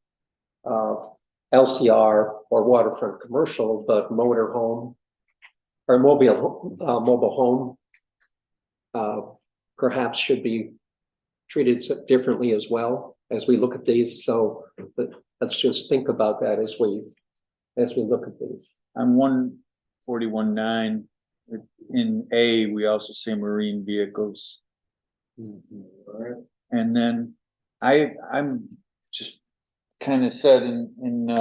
LCR or waterfront commercial, but motor home or mobile home perhaps should be treated differently as well as we look at these. So let's just think about that as we look at these. On 141.9, in A, we also say marine vehicles. right? And then I'm just kind of said in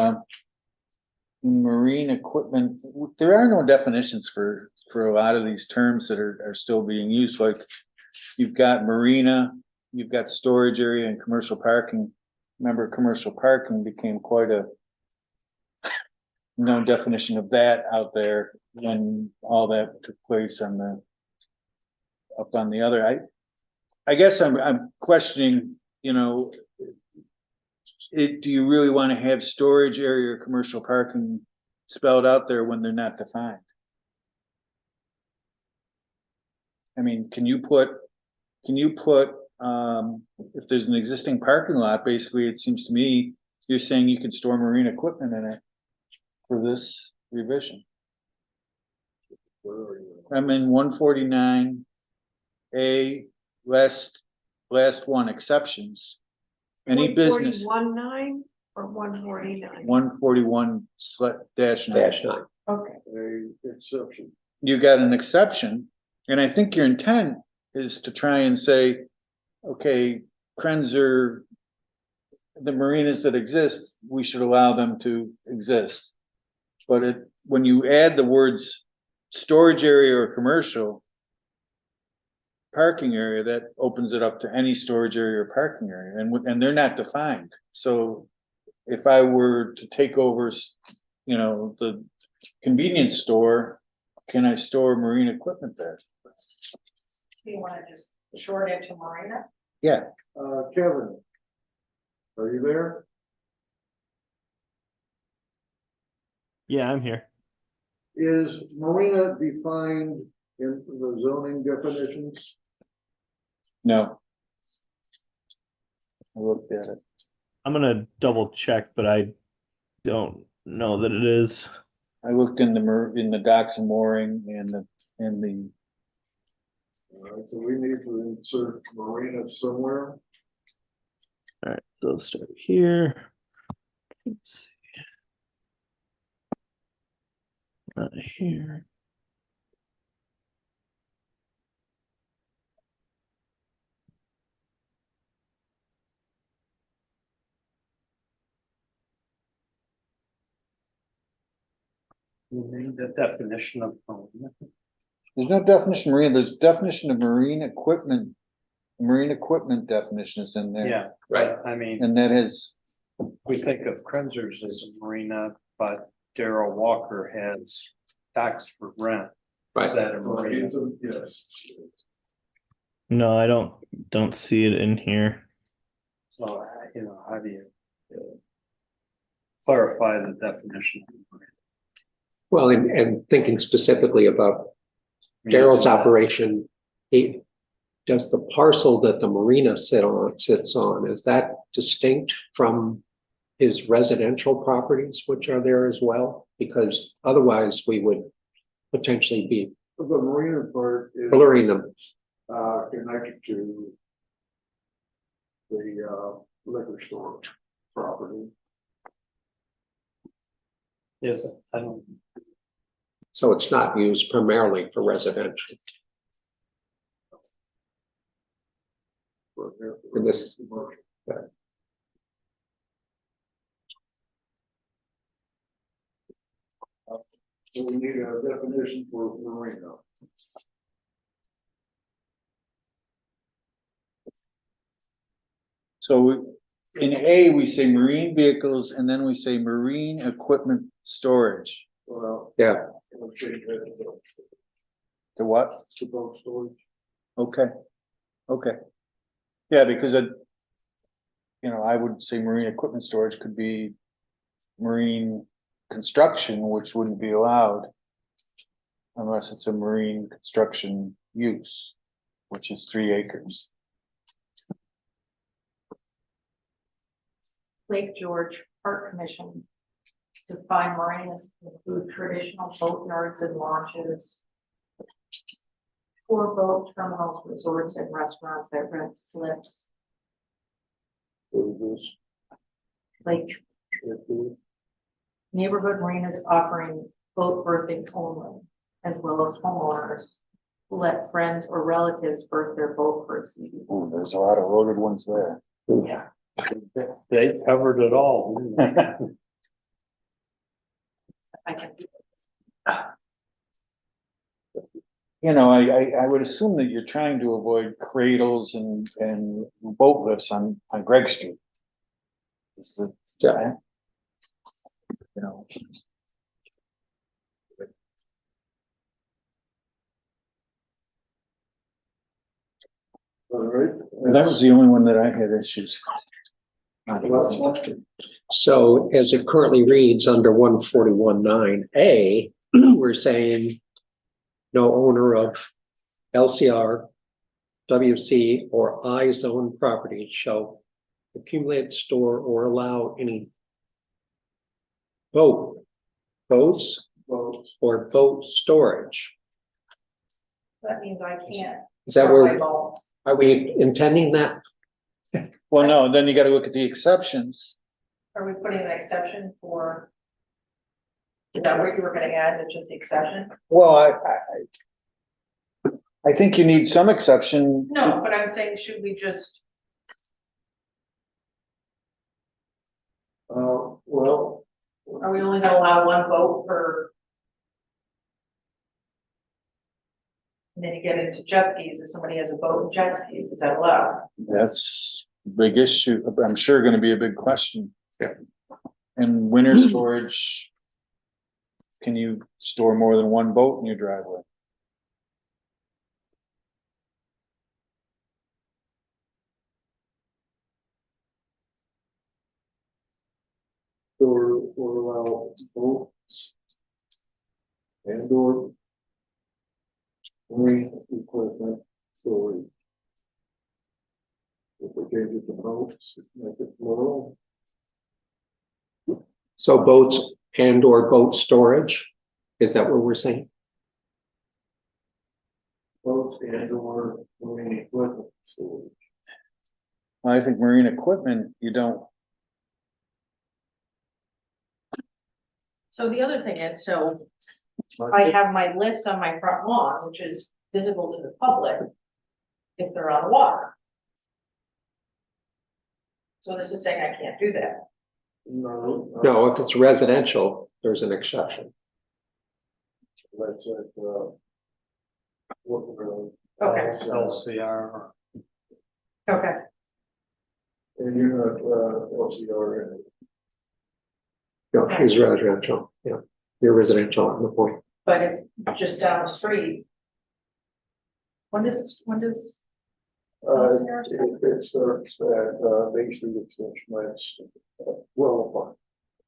marine equipment, there are no definitions for a lot of these terms that are still being used. Like you've got marina, you've got storage area and commercial parking. Remember, commercial parking became quite a known definition of that out there when all that took place on the up on the other. I guess I'm questioning, you know, do you really want to have storage area or commercial parking spelled out there when they're not defined? I mean, can you put if there's an existing parking lot, basically it seems to me you're saying you can store marine equipment in it for this revision. Where are you? I'm in 149 A last one, exceptions. Any business 141.9 or 149? 141/9. Okay. A exception. You got an exception, and I think your intent is to try and say, okay, Krenzer, the marinas that exist, we should allow them to exist. But when you add the words storage area or commercial parking area, that opens it up to any storage area or parking area, and they're not defined. So if I were to take over, you know, the convenience store, can I store marine equipment there? Do you want to just short it to marina? Yeah. Kevin, are you there? Yeah, I'm here. Is marina defined in the zoning definitions? No. I looked at it. I'm gonna double check, but I don't know that it is. I looked in in the docks and mooring and the, Alright, so we need to insert marina somewhere. All right, so let's start here. Let's see. Not here. The definition of. there's no definition of marine, there's definition of marine equipment. Marine equipment definition is in there. Yeah, Right. I mean, And that has, we think of Krenzers as a marina, but Darrell Walker has docks for rent. Right. Is that a marina? Yes. No, I don't see it in here. So, how do you clarify the definition of marina? Well, and thinking specifically about Daryl's operation, does the parcel that the marina sits on, is that distinct from his residential properties, which are there as well? Because otherwise we would potentially be The marina part is blurring them. connected to the liquor store property. Is it? I don't. So it's not used primarily for residential. In this- So we need a definition for marina. so in A, we say marine vehicles and then we say marine equipment storage. Well, Yeah, let's change that The what? to boat storage. Okay, okay. Yeah, because I would say marine equipment storage could be marine construction, which wouldn't be allowed unless it's a marine construction use, which is 3 acres. Lake George Park Commission define marinas to include traditional boat yards and launches, tour boat terminals, resorts, and restaurants that rent slips. Lake neighborhood marinas offering boat berthing only, as well as homeowners who let friends or relatives berth their boat for a season. Ooh, there's a lot of loaded ones there. Yeah. They covered it all. I can do I would assume that you're trying to avoid cradles and boat lifts on Greg Street. Is the, yeah. you know. All right. That was the only one that I had issues. So as it currently reads under 141.9A, we're saying no owner of LCR, WC, or I zone property shall accumulate, store, or allow any boats, Boats. or boat storage. That means I can't. Is that store my where, boat. are we intending that? Well, no, then you gotta look at the exceptions. Are we putting an exception for? Is that what you were gonna add, it's just the exception? Well, I think you need some exception. No, but I'm saying, should we just, Well, are we only gonna allow one boat per? And then you get into jet skis, if somebody has a boat and jet skis, is that allowed? That's a big issue. I'm sure gonna be a big question. Yeah. And winter storage. Can you store more than one boat in your driveway? or allow boats. And/or marine equipment storage. If we change it to boats, make it plural. So boats and or boat storage? Is that what we're saying? Boats and or marine equipment storage. I think marine equipment, you don't, So the other thing is, so I have my lifts on my front lawn, which is visible to the public if they're on the water. So this is saying I can't do that. No. No, if it's residential, there's an exception. That's at, what, Okay. LCR. Okay, and you're not, LCR in it. No, she's residential, yeah, you're residential on the point. but if just down the street. When does, LCR start? It starts at, Main Street Extension, that's, well,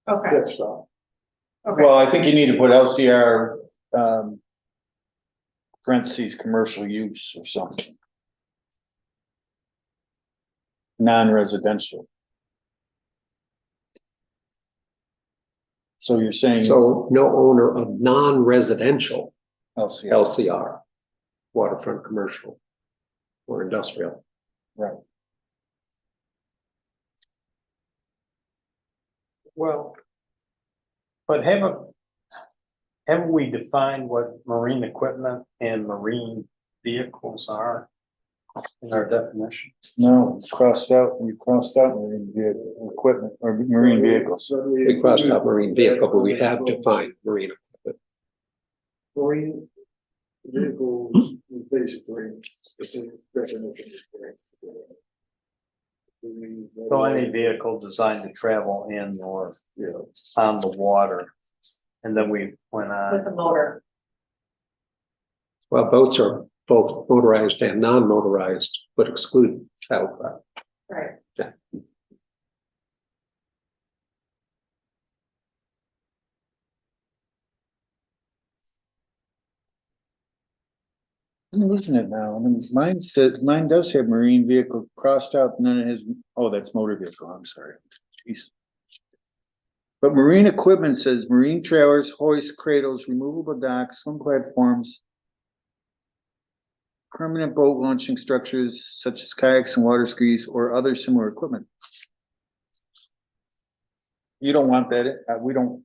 Okay, that stop. okay, well, I think you need to put LCR, parentheses, commercial use or something. Non-residential. So you're saying So no owner of non-residential LCR, LCR, waterfront commercial or industrial. right? Well, but haven't we defined what marine equipment and marine vehicles are in our definition? No, it's crossed out, you crossed out marine vehicle, equipment or marine vehicles. We crossed out marine vehicle, but we have defined marine equipment. Marine vehicles, is basically, it's a definition. So any vehicle designed to travel in or Yeah. on the water. And then we went with on, the motor. Well, boats are both motorized and non-motorized, but exclude sailcraft. Right. I'm losing it now. I mean, mine says, mine does have marine vehicle crossed out and then it has, oh, that's motor vehicle, I'm sorry. Jeez. But marine equipment says marine trailers, hoists, cradles, removable docks, swim platforms. Permanent boat launching structures such as kayaks and water skis or other similar equipment. You don't want that, we don't.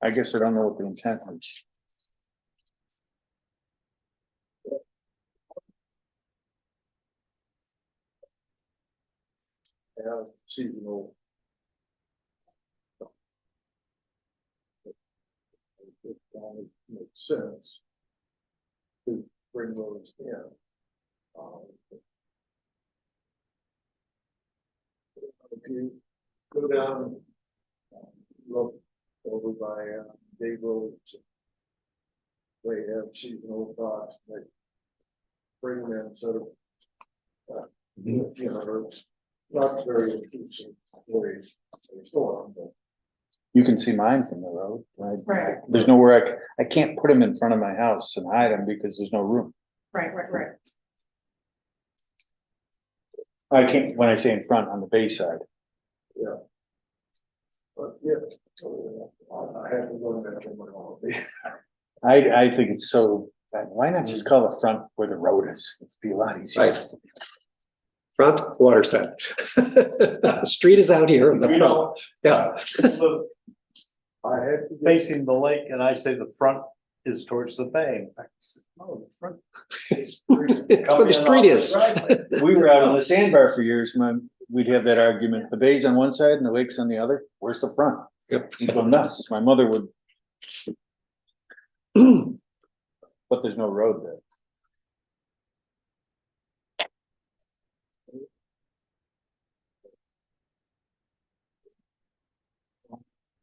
I guess I don't know what the intent is. Have seasonal. It makes sense to bring those in. If you go down, look over by Dave Roads, they have seasonal docks, they bring them in, sort of, you know, it's not very intrusive ways they store them, but You can see mine from the road. Right. There's nowhere I can't put them in front of my house and hide them because there's no room. Right. I can't, when I say in front, on the bay side. But yeah, I have to go to that terminology. I think it's so, why not just call the front where the road is? It'd be a lot easier. Right. Front, water side. Street is out here in the We front, yeah. don't- I had to get, facing the lake and I say the front is towards the bay. I said, oh, the front. It's where the street is. We were out on the sandbar for years, we'd have that argument, the bay's on one side and the lake's on the other, where's the front? Yep. You'd go nuts, my mother would, but there's no road there.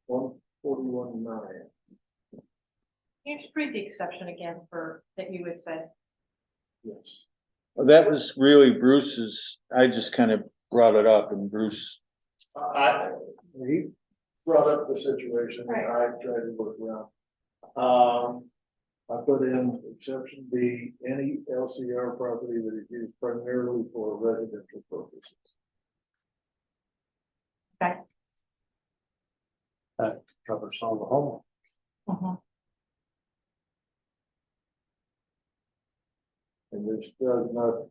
$141.9. Can you just read the exception again for, that you would say? Yes. That was really Bruce's, I just kind of brought it up and Bruce, He brought up the situation and I tried to work around. I put in exception B, any LCR property that is used primarily for residential purposes. Okay. That covers all the home. Mhm. And this does not,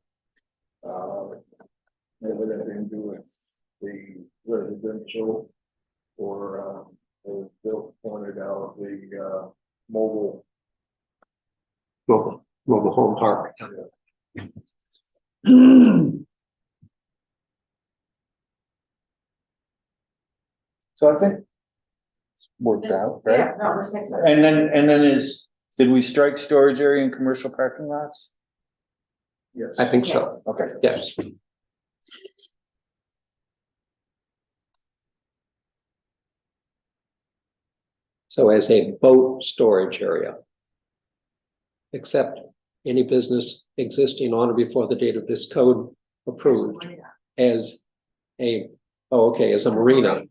have anything to do with the residential or, as Bill pointed out, the, mobile. mobile home park. So I think it's worked out, right? Yeah, no, this makes sense. And then did we strike storage area in commercial parking lots? Yes. I think so, Yes. Okay. yes. So as a boat storage area. Except any business existing on or before the date of this code approved as a, oh, okay, as a marina.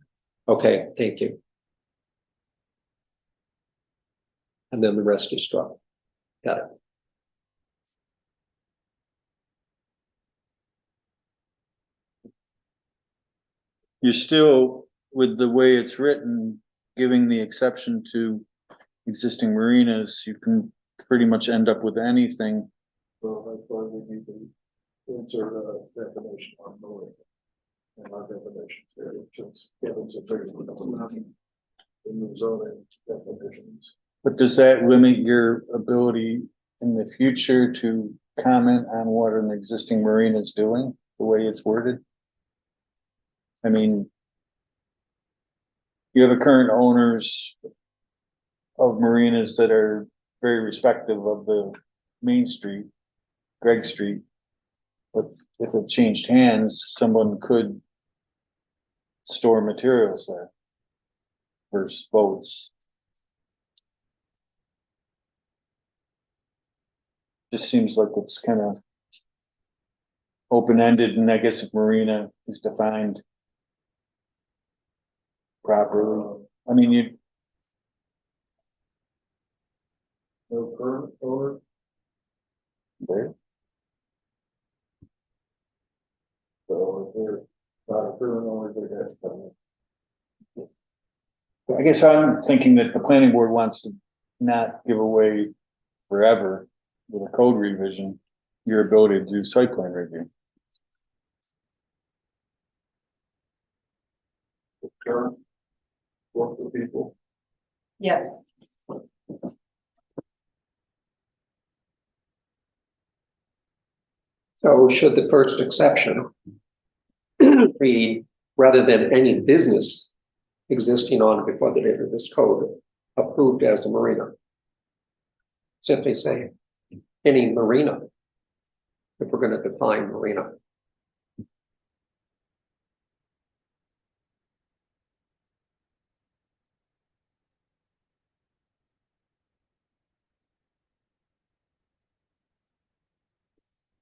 Okay, thank you. And then the rest is struck. Got it. You're still, with the way it's written, giving the exception to existing marinas, you can pretty much end up with anything. So that's why we need to insert a definition on marina. And our definitions here, since Kevin's a very, in the zoning definitions. But does that limit your ability in the future to comment on what an existing marina is doing, the way it's worded? I mean, you have a current owners of marinas that are very respective of the Main Street, Greg Street. But if it changed hands, someone could store materials there versus boats. Just seems like it's kind of open-ended, and I guess if marina is defined properly, I mean, you, No current owner, so if they're not a current owner, they have to come in. I guess I'm thinking that the planning board wants to not give away forever with a code revision, your ability to do site plan review. Current, work with people. Yes, So should the first exception read, rather than any business existing on or before the date of this code approved as a marina? Simply say any marina, if we're going to define marina.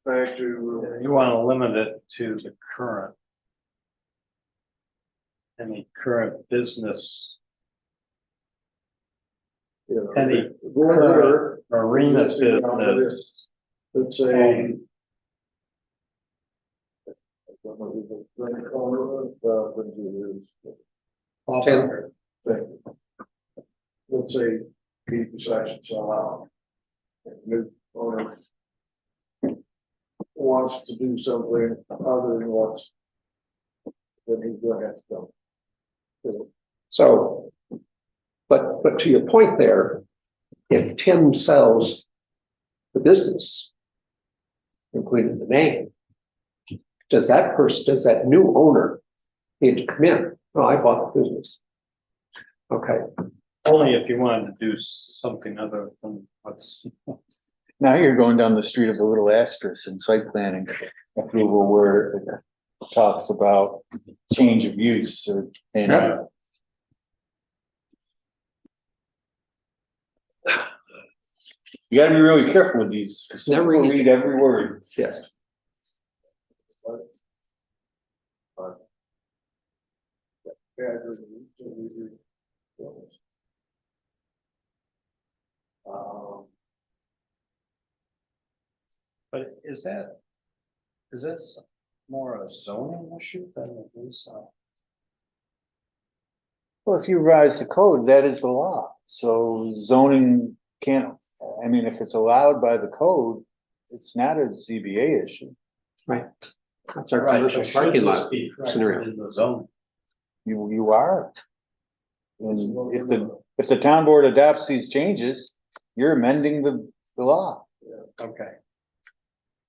Back to. You want to limit it to the current. Any current business, You know, any whatever. marina Existing business. business, let's say. I don't know who the current owner of, Bridget is. Ten. Thing. Let's say he decides to sell out. And new owner wants to do something other than what's. Then he's gonna have to go. So, but to your point there, if Tim sells the business, including the name, does that new owner need to come in? Oh, I bought the business. Okay, Only if you wanted to do something other than what's. Now you're going down the street of the little asterisk in site planning approval where it talks about change of use or, you know. You gotta be really careful with these, because Never people easy. read every word. yes. Yeah, I agree. But is this more a zoning issue than it is? Well, if you revise the code, that is the law. So zoning can't, I mean, if it's allowed by the code, it's not a ZBA issue. Right. That's our Right, commercial but should parking this lot be corrected scenario. in the zone? You are. And if the town board adopts these changes, you're amending the law, Okay.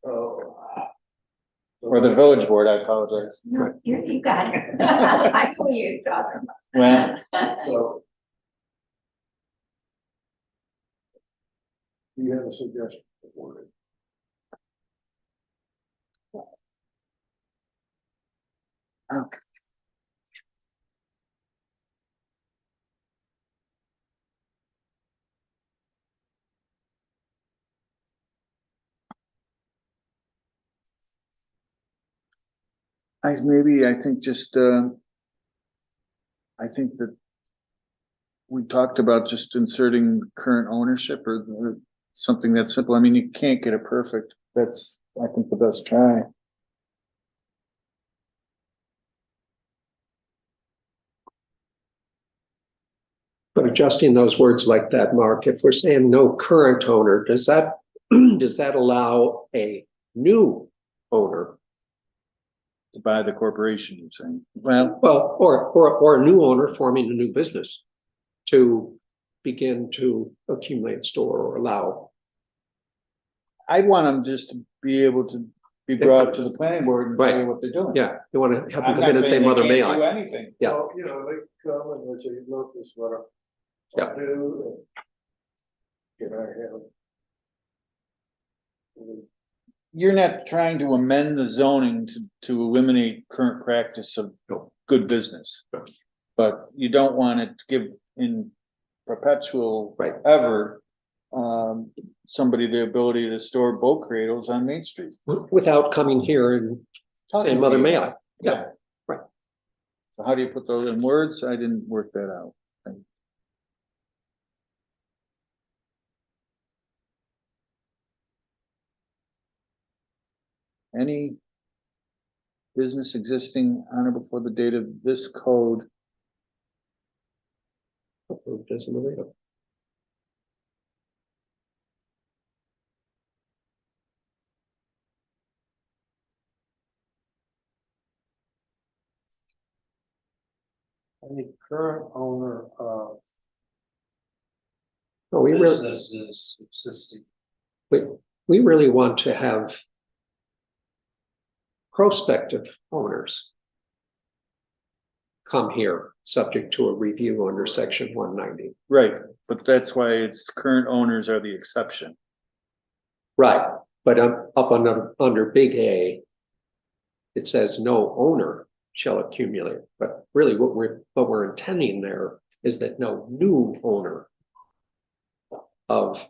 or the village board, I apologize. No, you got it. I know you're talking Well, about. So. You have a suggestion for it? I think just, I think that we talked about just inserting current ownership or something that's simple. I mean, you can't get it perfect. That's, I think, the best try. But adjusting those words like that, Mark, if we're saying no current owner, does that, does that allow a new owner? To buy the corporation, you're saying? Well, Well, or a new owner forming a new business to begin to accumulate, store, or allow. I'd want them just to be able to be brought to the planning board and tell you Right. what they're doing. Yeah, you want to have them I'm come in not and say, saying they Mother, may can't do I? anything. Yeah. So, you know, they come and they say, look, this is what Yeah. I do. And can I have? You're not trying to amend the zoning to eliminate current practice of No. good business. No. But you don't want it to give in perpetual Right. ever, somebody the ability to store boat cradles on Main Street. Without coming here and Talking saying, to Mother, you. may I? Yeah. Right. So how do you put those in words? I didn't work that out. Any business existing on or before the date of this code Approved as an arena. Any current owner of No, we really, businesses existing. we really want to have prospective owners come here, subject to a review under section 190. Right, but that's why it's current owners are the exception. Right, but up under big A, it says no owner shall accumulate, but really what we're intending there is that no new owner of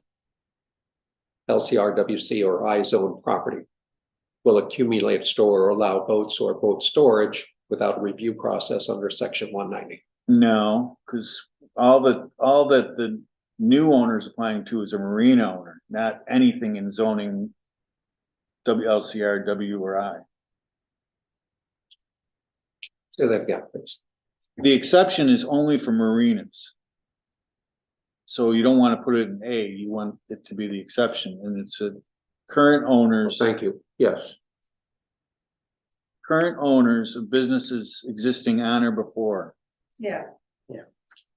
LCR, WC, or I zone property will accumulate, store, or allow boats or boat storage without a review process under section 190. No, because all that the new owner is applying to is a marina owner, not anything in zoning WLCR, W or I. So they've got this. The exception is only for marinas. So you don't want to put it in A, you want it to be the exception, and it's a current owners. Thank you. Yes. Current owners of businesses existing on or before. Yeah,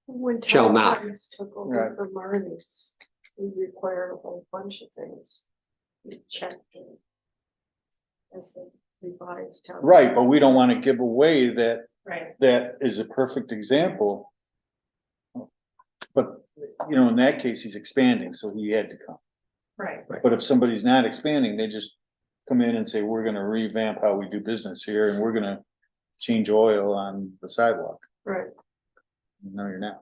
When Shall Town not. Science took Right. over for Marnie's, we required a whole bunch of things. We checked it as the revised town. Right, but we don't want to give away that right. that is a perfect example. But, you know, in that case, he's expanding, so he had to come. Right. But if somebody's not expanding, they just come in and say, we're gonna revamp how we do business here, and we're gonna change oil on the sidewalk. Right. No, you're not.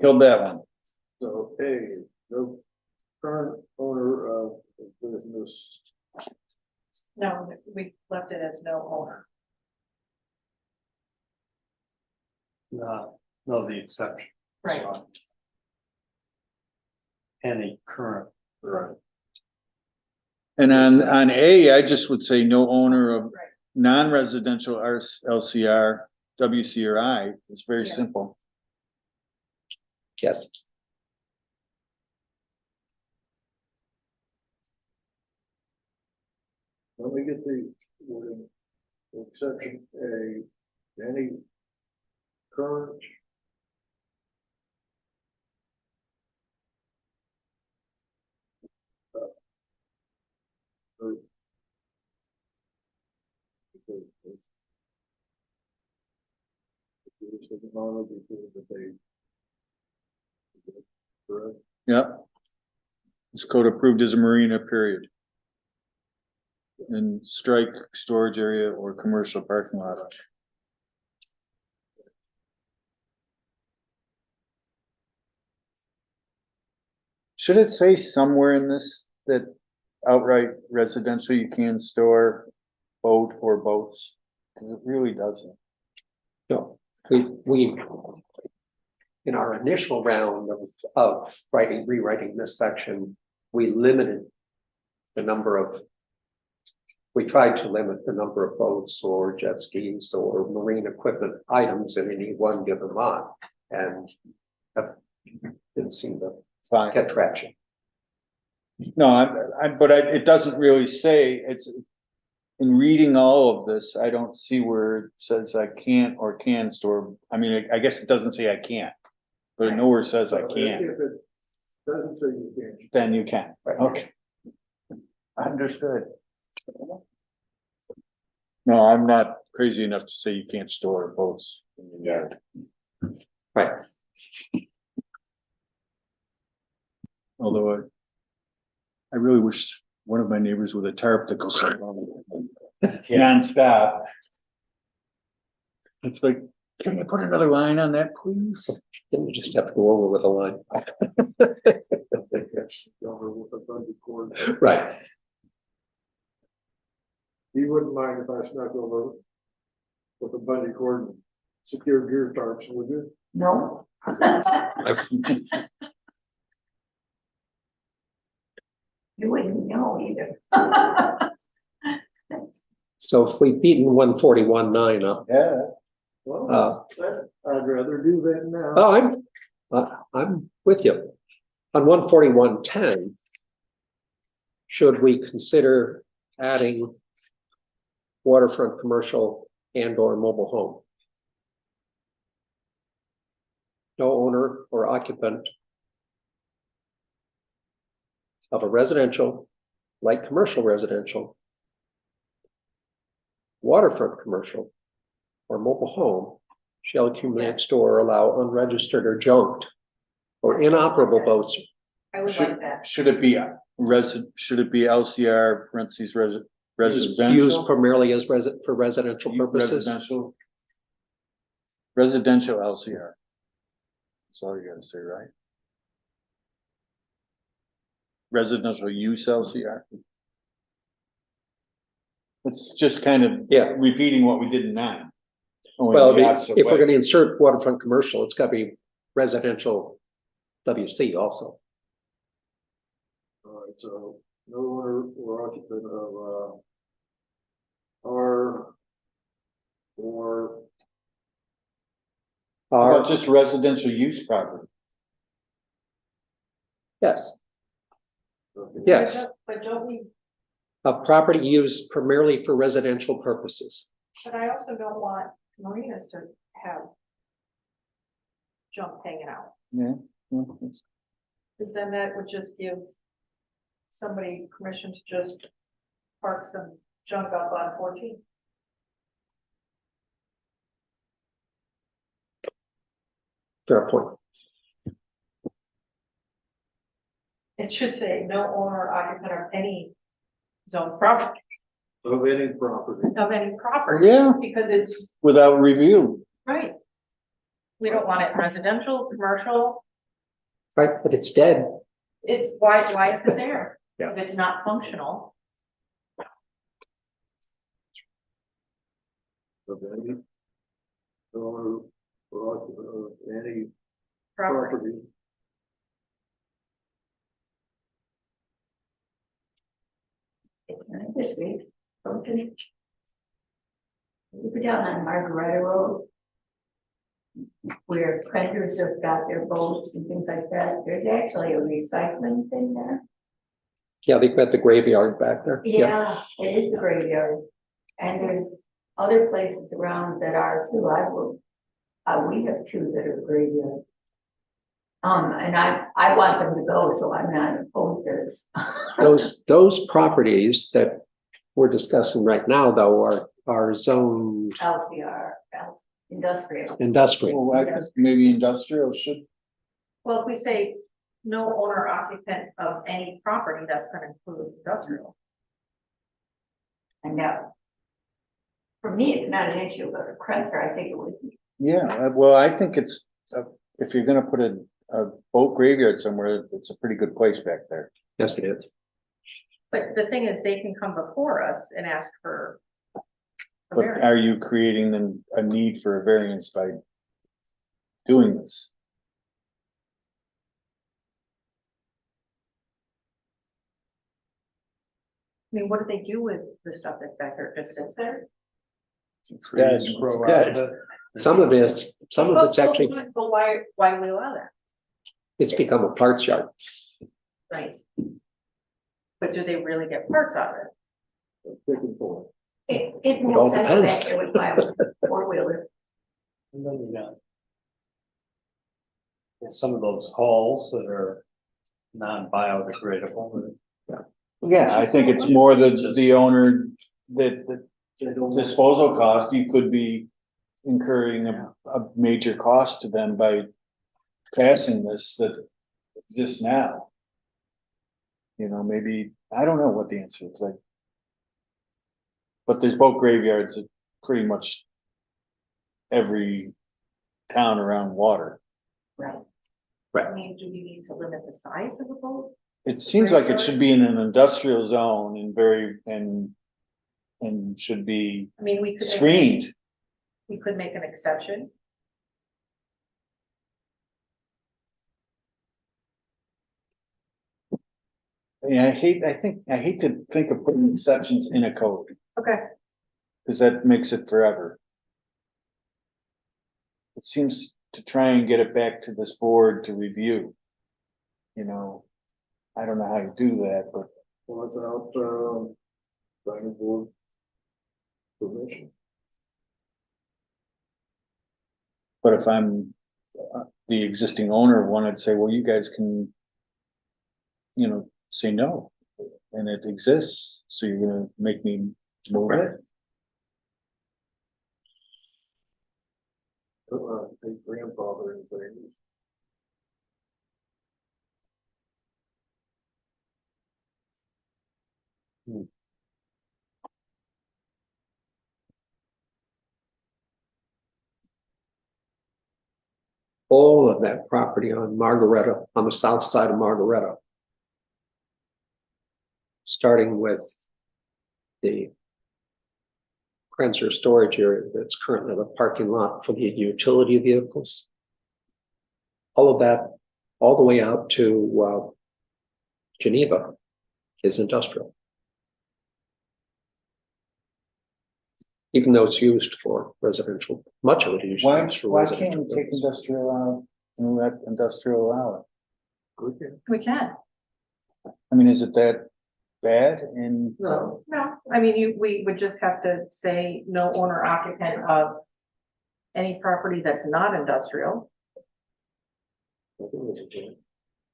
Killed that one. So, A, no current owner of a business. No, we left it as no owner. No, the exception. Right. So, any current. Right. And on A, I just would say no owner of non-residential LCR, WC or I. It's very Yeah. simple. Yes. Let me get the wording, exception A, any current. Or- It's the honor before that they. Correct. Yep. This code approved as a marina, period. And strike storage area or commercial parking lot. Should it say somewhere in this that outright residential you can store boat or boats? Cause it really doesn't. No, we, in our initial round of rewriting this section, we limited the number of, we tried to limit the number of boats or jet skis or marine equipment items in any one given lot. And that didn't seem to Fine. get traction. No, it doesn't really say, it's, in reading all of this, I don't see where it says I can't or can store. I mean, I guess it doesn't say I can't, but it nowhere says I So can, If it doesn't say you can't. then you can. Right. Okay. Understood. No, I'm not crazy enough to say you can't store boats in your yard. Right. Although I really wish one of my neighbors with a tarp that goes nonstop. It's like, can you put another line on that, please? Didn't you just have to go over with a line? Over with a bungee cord. Right. You wouldn't mind if I snuck over with a bungee cord and secure gear tarps, would you? No. You wouldn't know either. So if we've beaten 141.9 up, Yeah. Well, I'd rather do that now. I'm with you. On 141.10, should we consider adding waterfront commercial and or mobile home? No owner or occupant of a residential, light commercial residential, waterfront commercial, or mobile home shall accumulate, store, or allow unregistered or junked or inoperable boats. I would like that. Should it be should it be LCR parentheses Used residential? primarily as for residential purposes. Residential LCR. That's all you gotta say, right? Residential use LCR. It's just kind of repeating what we did in 9. Only Well, the opposite if we're way. gonna insert waterfront commercial, it's gotta be residential WC also. All right, so no owner or occupant of, R or How Are, about just residential use property? yes, okay, yes, But don't we, a property used primarily for residential purposes. but I also don't want marinas to have junk hanging out, Yeah. because then that would just give somebody permission to just park some junk up on 14. Fair point. It should say no owner or occupant of any zone property, of any property. of any property. Yeah. Because it's, Without review. right. We don't want it residential, commercial, Right, but it's dead. it's, why is it there? Yeah. If it's not functional, Of any owner or occupant of any property. property. this week, don't you? You go down on Margaret Road. Where printers have got their boats and things like that, there's actually a recycling thing there. Yeah, they've got the graveyard back there. Yeah, it is the graveyard. And there's other places around that are too. We have two that are graveyard. And I want them to go, so I'm not opposed to this. Those properties that we're discussing right now, though, are zoned LCR, industrial. industrial. Well, I guess maybe industrial should, Well, if we say no owner occupant of any property, that's gonna include industrial. And now, for me, it's not an issue, but a Kretzer, I think it would be. yeah, well, I think it's, if you're gonna put a boat graveyard somewhere, it's a pretty good place back there. Yes, it is. But the thing is, they can come before us and ask for. a But variance. are you creating them a need for a variance by doing this? I mean, what do they do with the stuff that's back there? It just sits there? Dead, It's dead. dead. Some of it's actually, But why do we allow that? it's become a parts yard. Right. But do they really get parts out of it? Looking for It all moves, I go back depends. there with my four-wheeler. And then you got some of those halls that are non-biodegradable. Yeah, I think it's more the owner that disposal cost, you could be incurring a major cost to them by passing this that exists now. You know, maybe, I don't know what the answer is like. But there's boat graveyards at pretty much every town around water. Right. I mean, do we need to limit the size of a boat? It seems like it should be in an industrial zone and should be I mean, we could. screened. We could make an exception. Yeah, I hate to think of putting exceptions in a code, Okay. because that makes it forever. It seems to try and get it back to this board to review. You know, I don't know how you do that, but without, planning board permission. if I'm the existing owner of one, I'd say, well, you guys can, you know, say no. And it exists, so you're gonna make me move it? A grandfather and things. All of that property on Margaretta, on the south side of Margaretta. Starting with the Krenzer storage area that's currently the parking lot for the utility vehicles. All of that, all the way out to Geneva is industrial. Even though it's used for residential, much of it is Why used for can't residential. we take purposes. industrial out and let industrial out? We can. I mean, is it that bad? And No, I mean, we would just have to say no owner occupant of any property that's not industrial.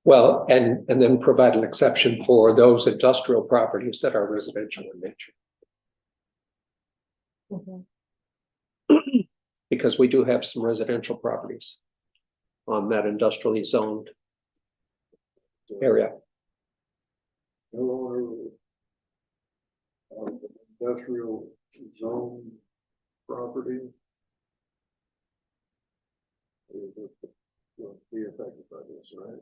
Well, and then provide an exception for those industrial properties that are residential in nature. Because we do have some residential properties on that industrially zoned area. No owner of industrial zone property will be affected by this, right?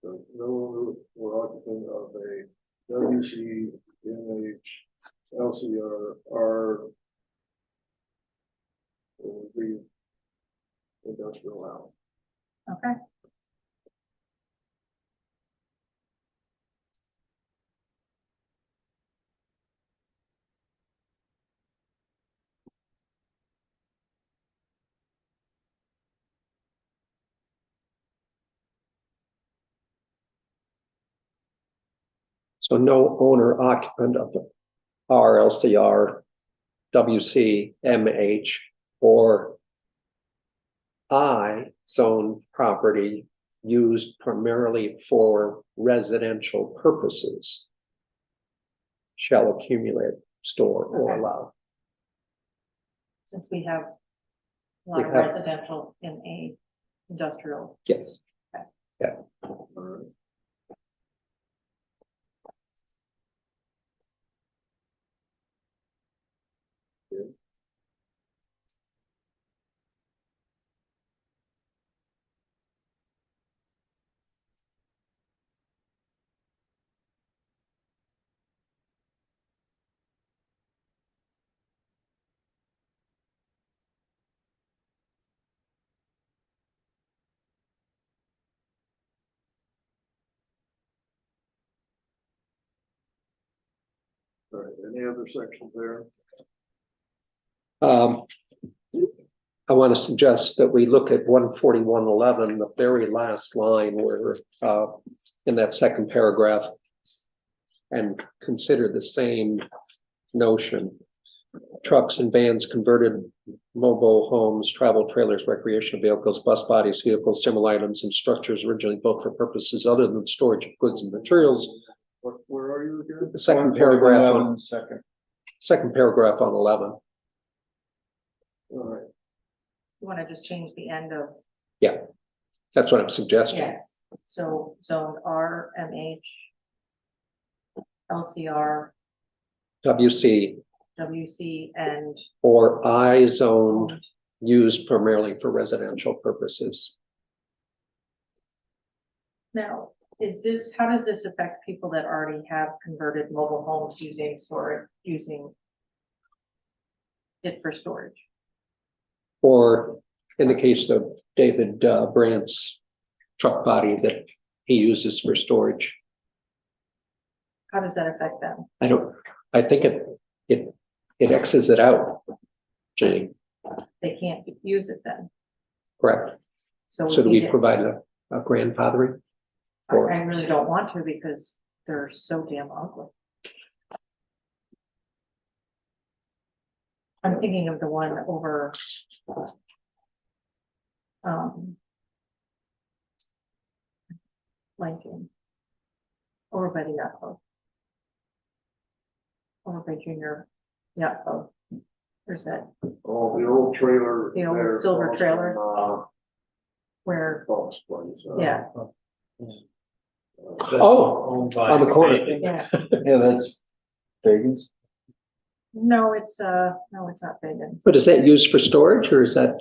So no owner or occupant of a WC, NH, LCR, R will be industrial out. Okay. So no owner occupant of RLCR, WC, MH, or I zone property used primarily for residential purposes shall accumulate, store, or Okay. allow. Since we have a We lot of have- residential in a industrial. Yes. Alright. Alright, any other sections there? I want to suggest that we look at 14111, the very last line where, in that second paragraph, and consider the same notion. Trucks and vans, converted mobile homes, travel trailers, recreational vehicles, bus bodies, vehicles, similar items, and structures originally built for purposes other than storage of goods and materials. Where are you again? The second paragraph on, Second. second paragraph on 11. Alright, You want to just change the end of, That's what I'm suggesting. yes, so zone R, MH, LCR, WC WC, and or I zoned used primarily for residential purposes. now, is this, how does this affect people that already have converted mobile homes using storage, using it for storage? Or in the case of David Brandt's truck body that he uses for storage. How does that affect them? I think it X's it out. Jenny, They can't use it then, correct? so. So do we need it. provide a grandfathering? I really don't want to because they're so damn ugly. I'm thinking of the one over. Lincoln. Over by the yacht club. Over by Junior Yacht Club. There's that, oh, the old trailer. The old there silver across trailer. from, where, Bob's place. yeah, Oh, on the corner. yeah, Yeah, that's Vegas. no, it's not Vegas. But is that used for storage or is that,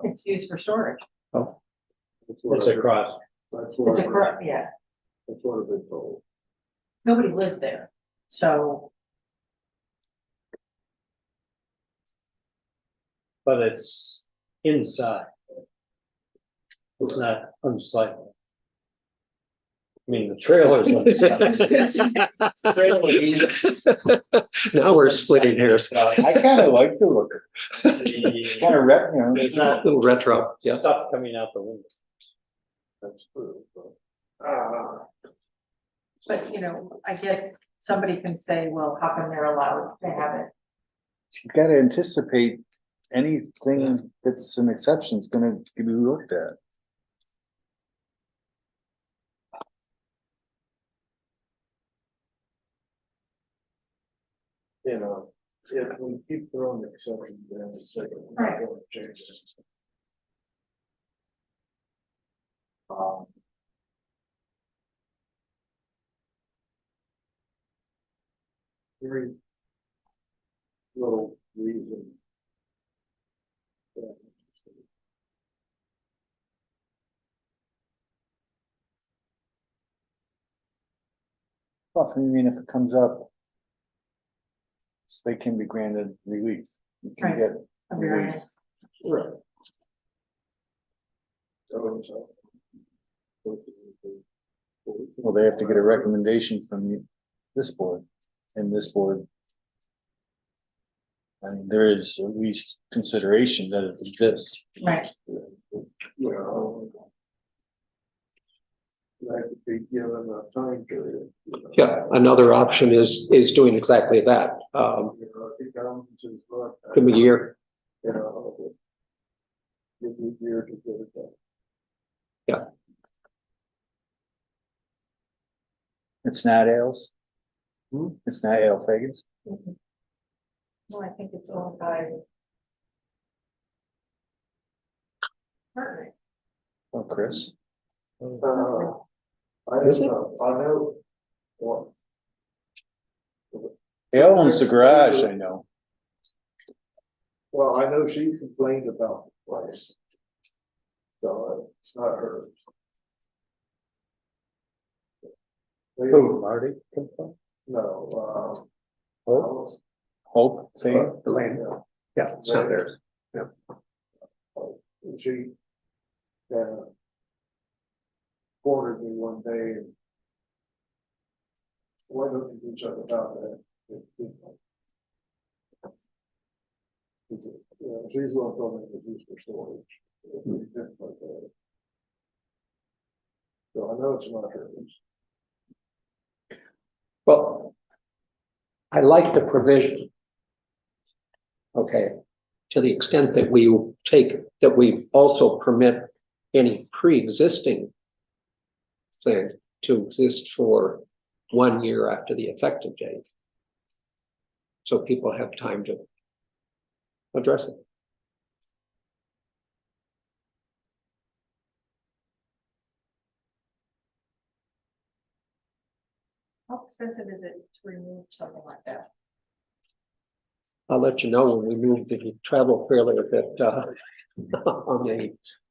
It's used for storage. That's what It's I- across. That's what It's a I've correct, yeah, that's what I've been told. nobody lives there, so. But it's inside. It's not unsightly. I mean, the trailer's unsightly. now we're splitting hairs. I kind of like the look. It's kind of rep, you know. There's not Little retro, yeah. stuff coming out the window. That's true, but. But, you know, I guess somebody can say, well, how come they're allowed to have it? You gotta anticipate anything that's an exception is gonna be looked at. You know, if we keep throwing exceptions in, it's like, we're not gonna change it. Very little reason. Yeah. Well, I mean, if it comes up, they can be granted relief. You can Right. get A variance. Right. So. Well, they have to get a recommendation from this board and this board. I mean, there is at least consideration that it exists. Right, Yeah. That could be given a time period. You know. Yeah, another option is doing exactly that. You know, if he comes and says, look. Give me a year. You know. Give me a year to get it done. It's not ales? Hmm? It's not ale faggots? Well, I think it's owned by. Partners. Oh, Chris? I Is it? know. What? Ale owns the garage, I know. Well, I know she complained about the place. So it's not hers. Who, Marty? No, Hope? Hope, thing? The land. Yeah, it's not theirs. She cornered me one day and why don't you do something about that? You know, she's the one told me it was used for storage. So I know it's not hers. Well, I like the provision. Okay, to the extent that we also permit any pre-existing thing to exist for 1 year after the effective date. So people have time to address it. How expensive is it to remove something like that? I'll let you know when we move the travel fairly a bit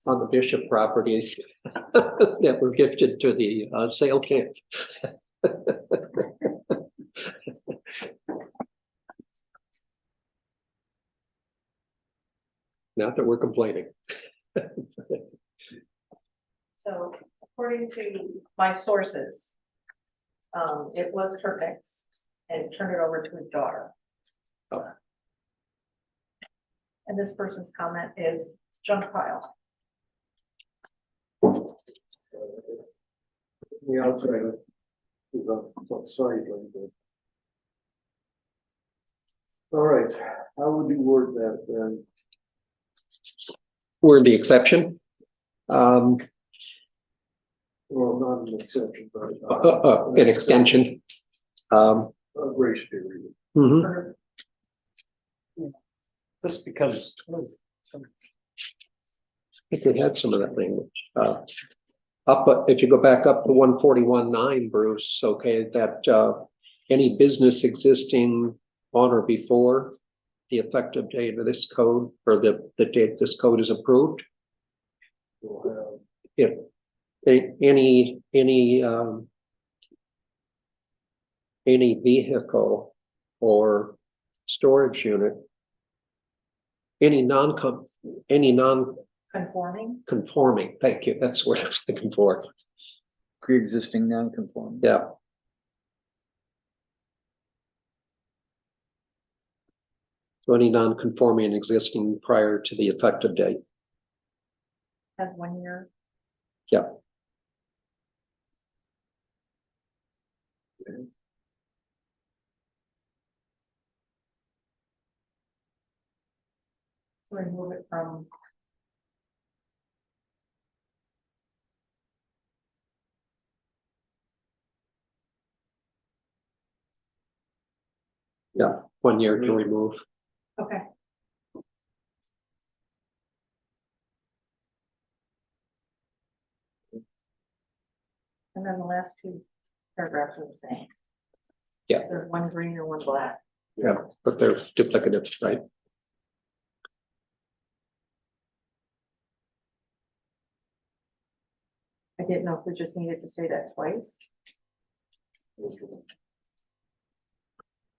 on the Bishop properties that were gifted to the sale camp. Not that we're complaining. So according to my sources, it was her ex and turned it over to his daughter. Oh. And this person's comment is junk pile. The outside is on site, but. All right, how would you word that then? We're the exception. Well, not an exception, but. An extension. A grace period. Mhm. This becomes. I think we had some of that language. If you go back up to 141.9, Bruce, okay, that any business existing on or before the effective date of this code, or the date this code is approved, We'll if any vehicle or storage unit, any Conforming, non-conforming, thank you, that's what I was looking for. Pre-existing non-conforming. Yeah. So any non-conforming existing prior to the effective date. has 1 year. Yeah. To remove it from. Yeah, 1 year to remove. Okay. And then the last two paragraphs are the same. Yeah. There's one green and one black. Yeah, but they're duplicative, right? I didn't know if we just needed to say that twice.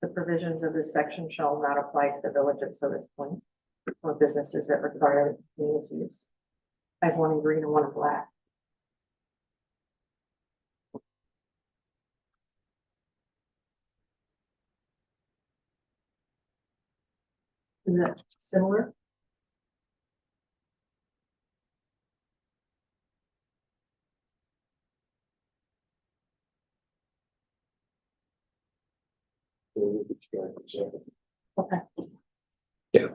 The provisions of this section shall not apply to the village at Service Point or businesses that require continuous use. I have one in green and one in black. Is that similar? strike the second. Okay. Yeah.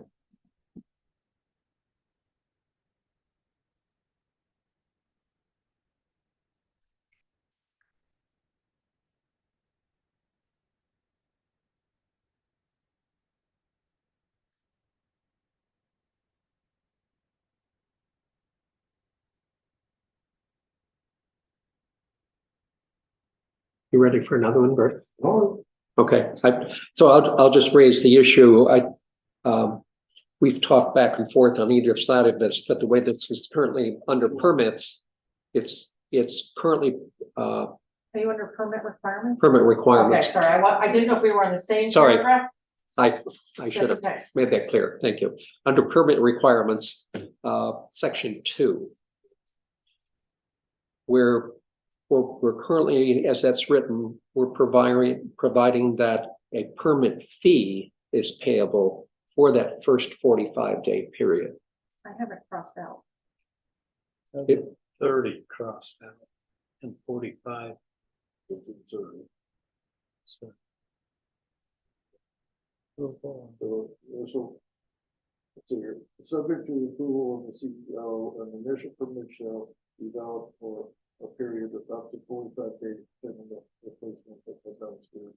You ready for another one, Bert? Oh, Okay, so I'll just raise the issue. We've talked back and forth on either side of this, but the way this is currently under permits, it's currently, Are you under permit requirements? permit Okay, requirements. sorry, I didn't know if we were on the same Sorry. paragraph. I should have That's okay. made that clear. Thank you. Under permit requirements, section 2. We're currently, as that's written, we're providing that a permit fee is payable for that first 45-day period. I have it crossed out. 30 crossed out and 45. it's inserted. So So this will. Let's see here, subject to the approval of the CEO, an initial permit shall be valid for a period of up to 45 days, pending the replacement of the dumpster.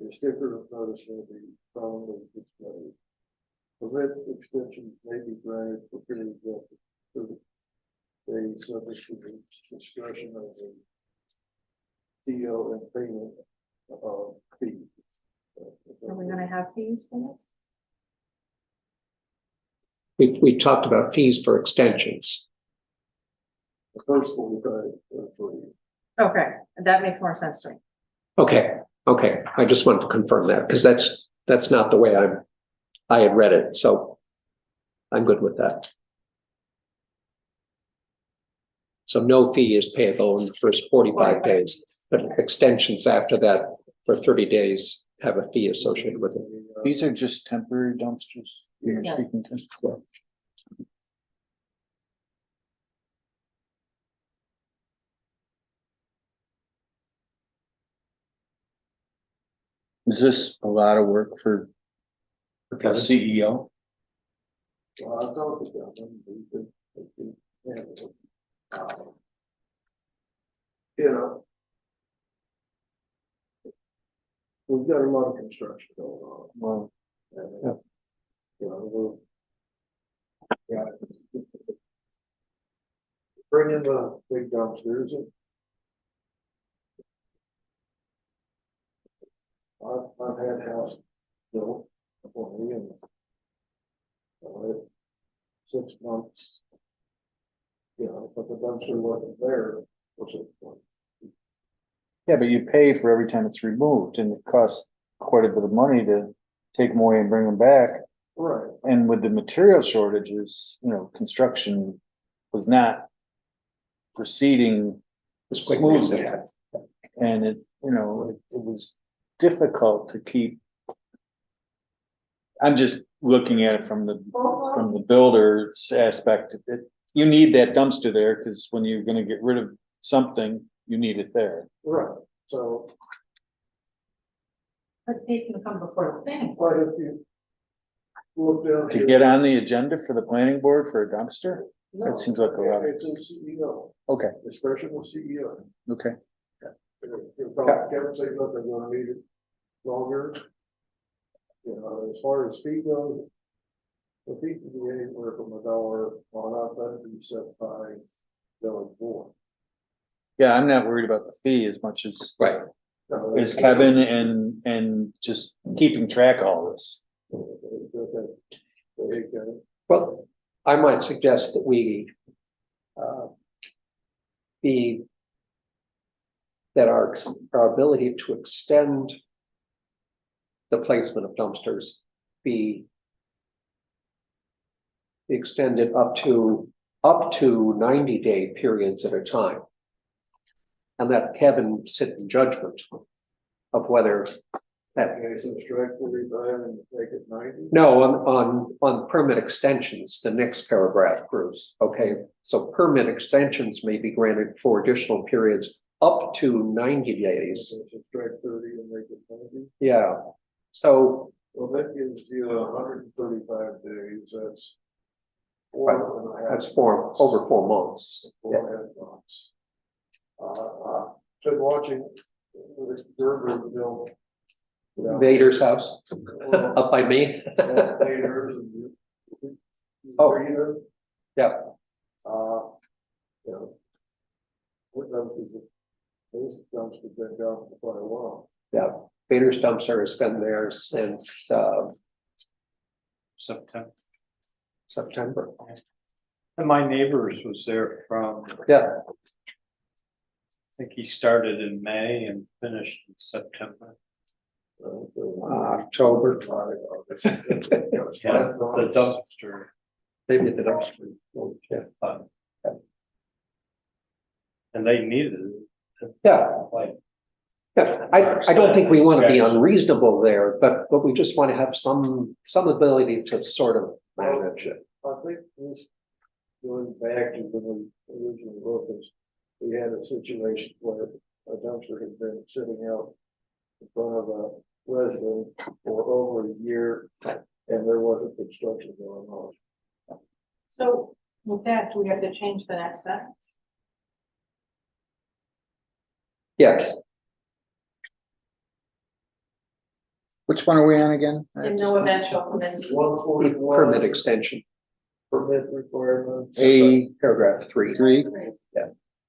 A sticker of notice shall be prominently displayed. Permit extensions may be granted for periods of 30 days, subject to the discretion of the CEO and payment of fees. Are we gonna have fees for this? We talked about fees for extensions. The first 45 are free. Okay, that makes more sense to me. Okay, I just wanted to confirm that because that's not the way I had read it, so I'm good with that. So no fee is payable in the first 45 days, but extensions after that for 30 days have a fee associated with it. These are just temporary dumpsters you're Yeah. speaking to. Is this a lot of work for the CEO? Well, I talked to them, they handle it. You know. We've got a lot of construction going on. Well, And, you know, we're. Yeah. Bring in the big dumpsters and. I've had house built for me and. 6 months. You know, but the dumpster wasn't there for 6 months. yeah, but you pay for every time it's removed and it costs quite a bit of money to take them away and bring them back. Right. And with the material shortages, you know, construction was not proceeding As quickly as it smoothly. had. And it, you know, it was difficult to keep. I'm just looking at it from the builder's aspect, that you need that dumpster there, because when you're gonna get rid of something, you need it there. Right, so, But they can come before the planning. but if you. Look down. To here- get on the agenda for the planning board for a dumpster? No, that seems like a lot. It's a CEO, Okay, discretion of CEO. okay. If Kevin say, look, I'm gonna need it longer. You know, as far as fee goes. The fee can be anywhere from $1 on up, that be set by village board. Yeah, I'm not worried about the fee as much as Right. is Kevin and just keeping track of all this. Well, I might suggest that we that our ability to extend the placement of dumpsters be extended up to 90-day periods at a time. And that Kevin sit in judgment of whether that. Okay, so strike 45 and make it 90? No, on permit extensions, the next paragraph, Bruce. Okay, so permit extensions may be granted for additional periods up to 90 days. So strike 30 and make it 90? Yeah, So, Well, that gives you 135 days, that's. 4.5 that's over 4 months. Yeah. 4.5 months. Been watching the Gerber build. Vader's house Well, up by me. Vaters and. Oh. Rita, Yeah, you know. What dumpsters, those dumpsters been down for quite a while. yeah. Vader's dumpster has been there since September. September. And my neighbors was there from, I Yeah, think he started in May and finished in September. October. Yeah, the dumpster, Maybe the dumpster. Yeah. and they needed it. Yeah. Like, Yeah, I don't think we want to be unreasonable there, but we just want to have some ability to sort of manage it. I think this, going back to when we originally wrote this, we had a situation where a dumpster had been sitting out in front of a resident for over a year, and there wasn't construction going on. So with that, do we have to change the next sentence? Yes, Which one are we on again? In no event shall permits. 141 permit extension, permit requirements. A paragraph 3. three,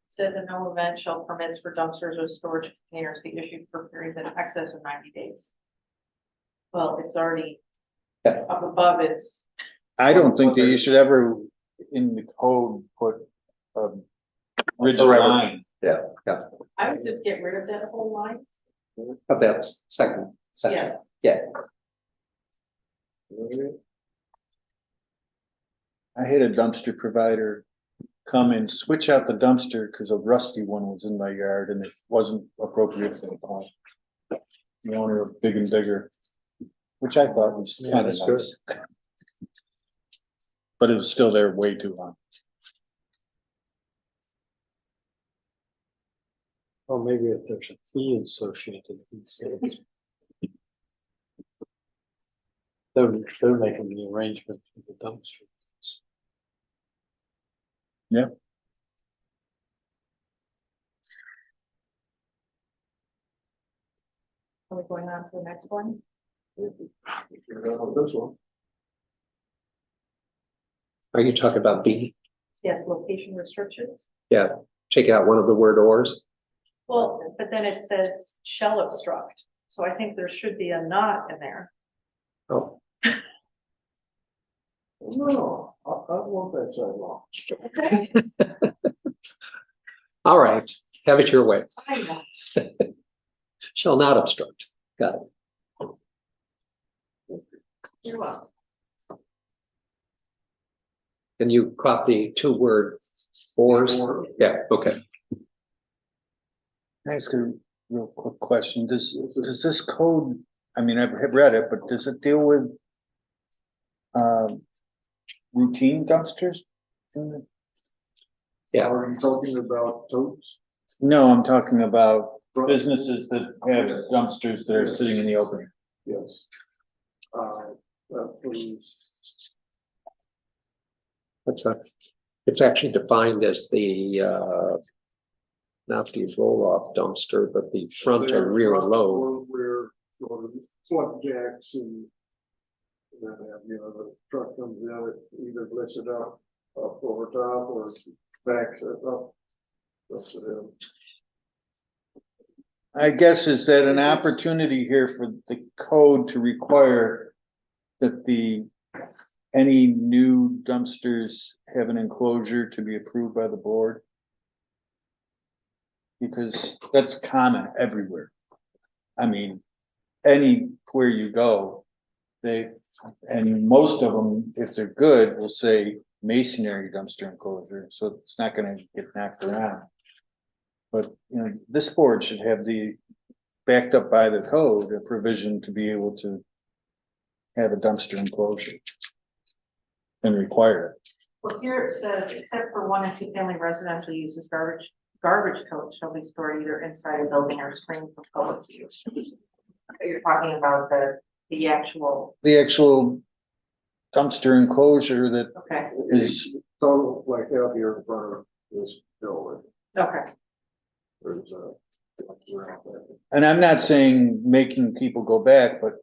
Says in no event shall permits for dumpsters or storage containers be issued for periods in excess of 90 days. Well, it's already Yeah. up above, it's, I don't think that you should ever in the code put a rigid Forever. line. Yeah, I would just get rid of that whole line. of that second sentence. Yes. Yeah, I had a dumpster provider come and switch out the dumpster because a rusty one was in my yard and it wasn't appropriate for the pond. The owner of Big and Bigger, which I thought was Yeah, kind of that's good. nice. But it was still there way too long. Well, maybe if there's a fee associated with these things. They're making the arrangement for the dumpster. Are we going on to the next one? This one. are you talking about B? Yes, location restrictions. Yeah, take out one of the word ors. Well, but then it says shall obstruct, so I think there should be a not in there. Oh, No, I want that side long. all right, have it your way. I know. Shall not obstruct. Got it. You're welcome. And you caught the 2 word ors? Yeah, okay. Can I ask a real quick question? Does this code, I mean, I've read it, but does it deal with routine dumpsters? Yeah. Are you talking about totes? No, I'm talking about businesses that have dumpsters that are sitting in the open. Yes. Please. It's actually defined as the not the roll off dumpster, but the front and rear load. Rear, or front jacks and. Then have, the truck comes out, it either lifts it up over top or backs it up. That's it. I guess is that an opportunity here for the code to require that any new dumpsters have an enclosure to be approved by the board? Because that's common everywhere. I mean, anywhere you go, and most of them, if they're good, will say masonry dumpster enclosure, so it's not gonna get knocked around. But, this board should have backed up by the code, a provision to be able to have a dumpster enclosure and require it. Well, here it says, except for 1 and 2 family residential uses, garbage totes shall be stored either inside a building or screened from public use. You're talking about the the actual, dumpster enclosure that okay, is, So like out here in front of this building, okay, there's a. and I'm not saying making people go back, but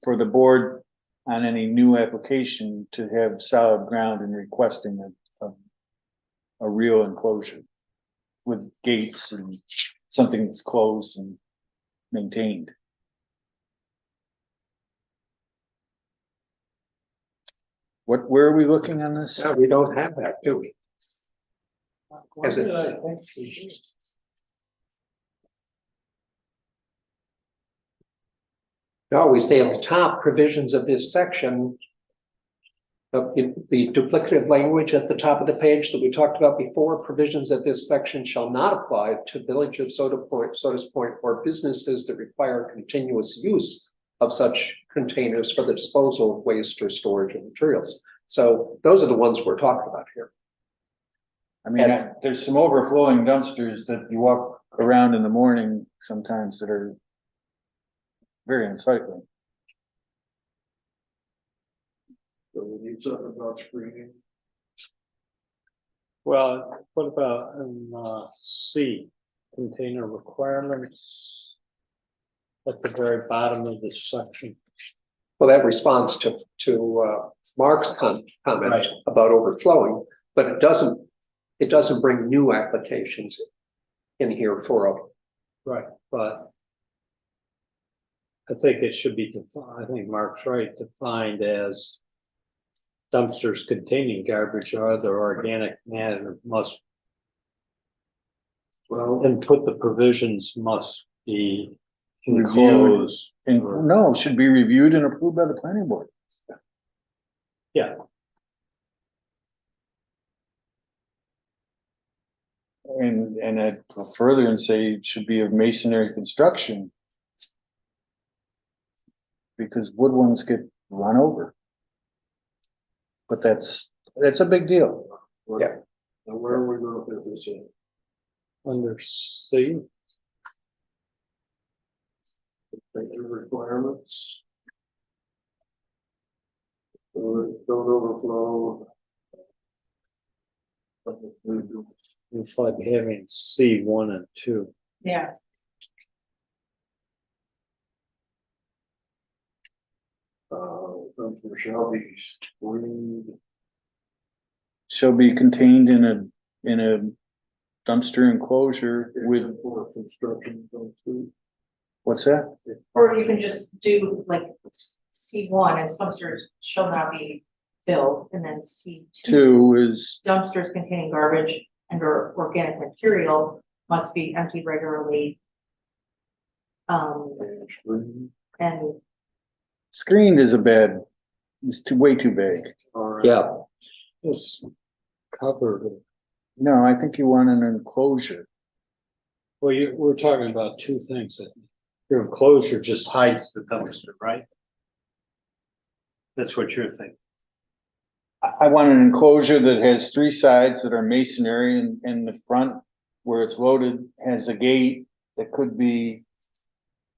for the board on any new application to have solid ground in requesting a real enclosure with gates and something that's closed and maintained. Where are we looking on this? No, we don't have that, do we? As it- No, we say at the top, provisions of this section. The duplicative language at the top of the page that we talked about before, provisions of this section shall not apply to Village of Sodas Point or businesses that require continuous use of such containers for the disposal of waste or storage of materials. So those are the ones we're talking about here. I mean, there's some overflowing dumpsters that you walk around in the morning sometimes that are very unsightly. So we need something about screening. Well, what about in C, container requirements? At the very bottom of this section. Well, that responds to Mark's comment Right. about overflowing, but it doesn't bring new applications in here for a. Right, but I think it should be defined, I think Mark's right, defined as dumpsters containing garbage or other organic matter must, Well, and put the provisions must be enclosed. And no, should be reviewed and approved by the planning board. Yeah. And I'd go further and say it should be of masonry construction. Because wood ones get run over. But that's a big deal. Yeah. Now where are we gonna put this in? Under C, Container requirements. Don't overflow. it's like having C 1 and 2. yeah. Dumpster shall be screened. Shall be contained in a dumpster enclosure with, except for construction dumpster. what's that? Or you can just do like C1 as dumpsters shall not be filled, and then C2. Two is, Dumpsters containing garbage and or organic material must be emptied regularly. And screened. And screened is it's way too vague. All right. Yeah, It's covered. No, I think you want an enclosure. Well, we're talking about two things. I think. Your enclosure just hides the dumpster, right? That's what you're thinking. I want an enclosure that has three sides that are masonry and the front where it's loaded has a gate that could be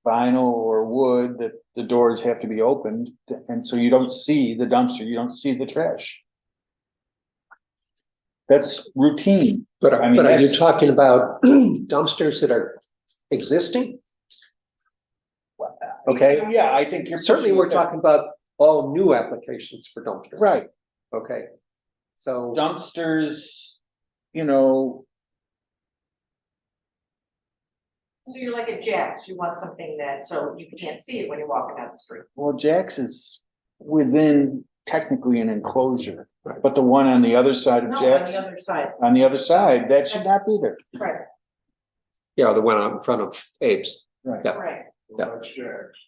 vinyl or wood that the doors have to be opened. And so you don't see the dumpster, you don't see the trash. That's routine. but I mean, are you that's- talking about dumpsters that are existing? Okay. Yeah, I think you're. Certainly, we're talking about all new applications for dumpsters. Right, Okay. So, dumpsters, you know, so you're like a Jack's, you want something that, so you can't see it when you're walking down the street. well, Jack's is within technically an enclosure. Right. But the one on the other side No, of on Jack's, the other side, on the other side, that should not be there. right, yeah, the one out in front of Abe's. Right. Yeah. right. Yeah. That's Jack's.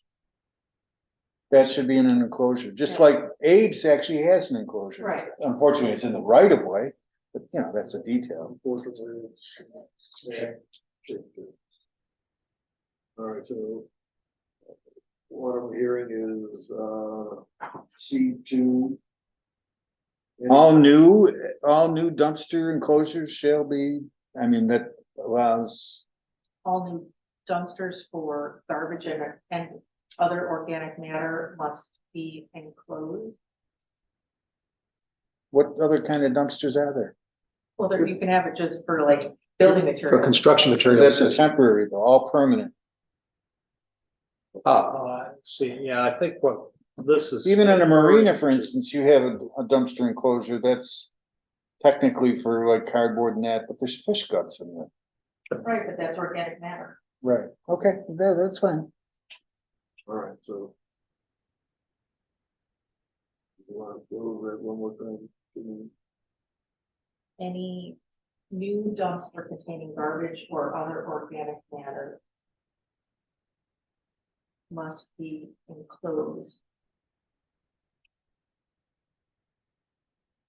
That should be in an enclosure, just Yeah. like Abe's actually has an enclosure. Right. Unfortunately, it's in the right of way, but you know, that's a detail. Unfortunately, it's. Yeah. All right, so. What I'm hearing is, C2. All new dumpster enclosures shall be, I mean, that allows, All new dumpsters for garbage and other organic matter must be enclosed. What other kind of dumpsters are there? Well, there, you can have it just for like building For materials. construction materials. That's a temporary, though, all permanent. See, yeah, I think what this is. Even in a marina, for instance, you have a dumpster enclosure that's technically for like cardboard and that, but there's fish guts in there. Right, but that's organic matter. Right. Okay, that's fine. All right, so. You want to go over that one more time? Any new dumpster containing garbage or other organic matter must be enclosed.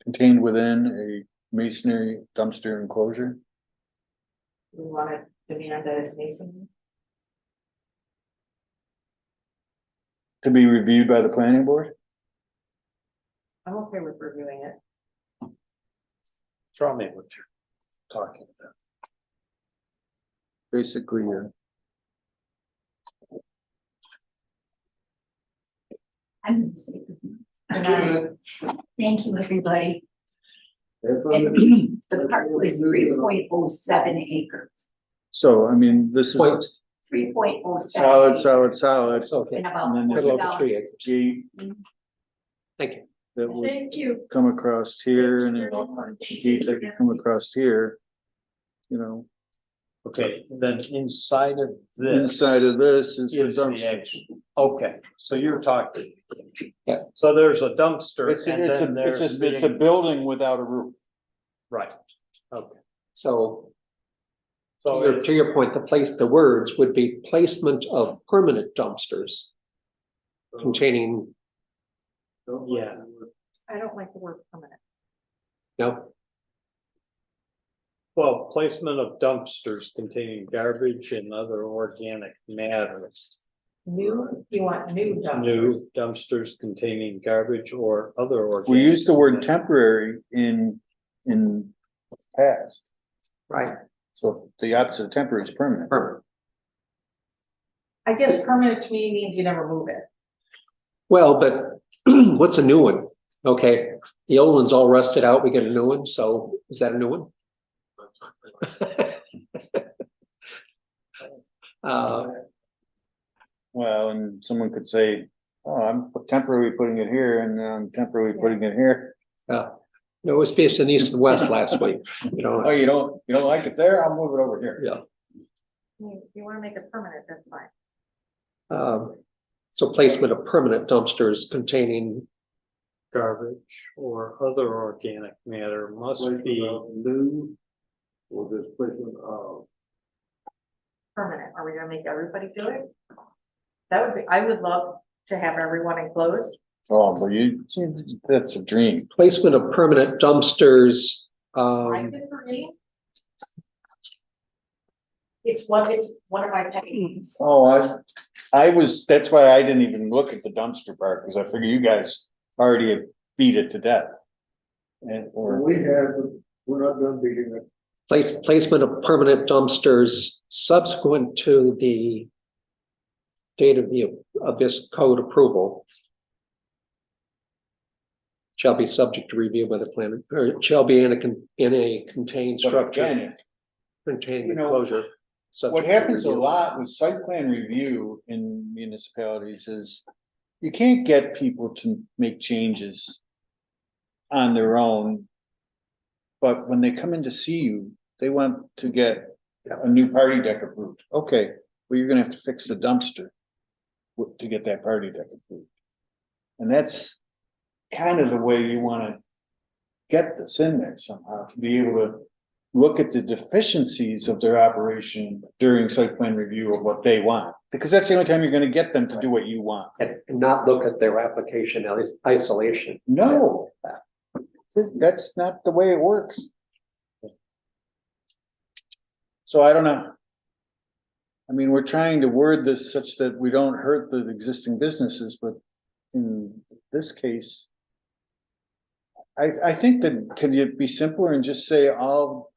Contained within a masonry dumpster enclosure. We want to demand that it's masonry. To be reviewed by the planning board? I'm okay with reviewing it. Tell me what you're talking about. Basically, I'm gonna say good night. Thank you, everybody. That's The park was 3.07 acres, so, I mean, this is Point, 3.07. solid. okay. And And about then there's Little $40. over 3 acres. Gate Thank you. that would Thank you. come across here and then Thank you very much. gate that could come across here. You know, Okay, then inside of this. inside of this is the Is the dumpster. exit. Okay, so you're talking. Yeah. So there's a dumpster It's and a, then there's. it's a building without a roof. Right, okay. So So to it's, your point, the words would be placement of permanent dumpsters containing, Yeah. I don't like the word permanent. no, well, placement of dumpsters containing garbage and other organic matters. New, you want new dumpsters. New dumpsters containing garbage or other organic. We use the word matter. temporary in past. right, So the opposite of temporary is permanent. permanent. I guess permanent to me means you never move it. Well, but what's a new one? Okay, the old one's all rusted out, we get a new one, so is that a new one? Uh, Well, and someone could say, oh, I'm temporarily putting it here and I'm temporarily putting it here. it was facing east and west last week, you Oh, know, you don't like it there? I'll move it over here. yeah. If you want to make it permanent, that's fine. So placement of permanent dumpsters containing, Garbage or other organic matter must Placement be, of new or displacement of. Permanent. Are we gonna make everybody do it? That would be, I would love to have everyone enclosed. Oh, but that's a dream. placement of permanent dumpsters, I did for me. It's one of my pet peeves. Oh, that's why I didn't even look at the dumpster part, because I figure you guys already have beat it to death. And, or, We're not done beating it. placement of permanent dumpsters subsequent to the date of this code approval shall be subject to review by the planner, or shall be in a contained but structure again, containing you know, enclosure. subject what to happens a review. lot with site plan review in municipalities is you can't get people to make changes on their own. But when they come in to see you, they want to get a new party deck approved. Okay, well, you're gonna have to fix the dumpster to get that party deck approved. And that's kind of the way you wanna get this in there somehow, to be able to look at the deficiencies of their operation during site plan review of what they want. Because that's the only time you're gonna get them to do what you want. And not look at their application as isolation. No, that's not the way it works. So I don't know. I mean, we're trying to word this such that we don't hurt the existing businesses, but in this case, I think that, could it be simpler and just say all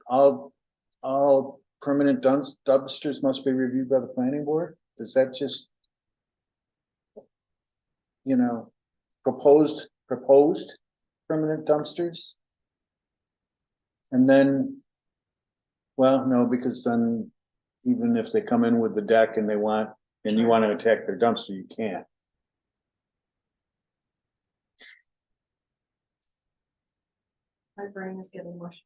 permanent dumpsters must be reviewed by the planning board? Does that just? you know, proposed permanent dumpsters. And then, well, no, because then even if they come in with the deck and you want to attack their dumpster, you can't. My brain is getting mushy.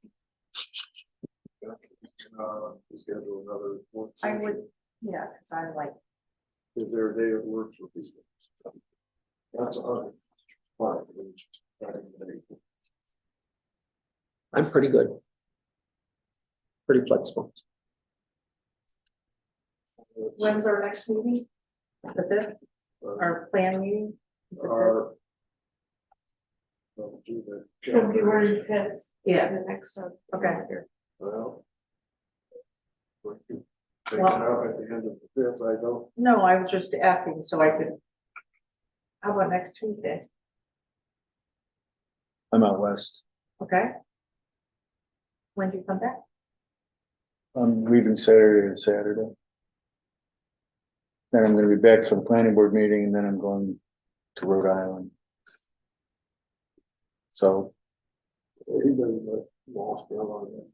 Schedule another work I session. would, yeah, cause I like, Is there a day that works for people? That's a fine. I'm pretty good. Pretty flexible. when's our next meeting? The fifth, our plan meeting? Is it Our. Well, gee, that- February 5th. Yeah. The next one. Okay. Well. we could Take it up at the end of the fifth, I don't, No, I was just asking so I could. How about next Tuesday? I'm out west. Okay. When do you come back? I'm leaving Saturday to Saturday. Then I'm gonna be back for the planning board meeting and then I'm going to Rhode Island. So, he doesn't let lost go on that.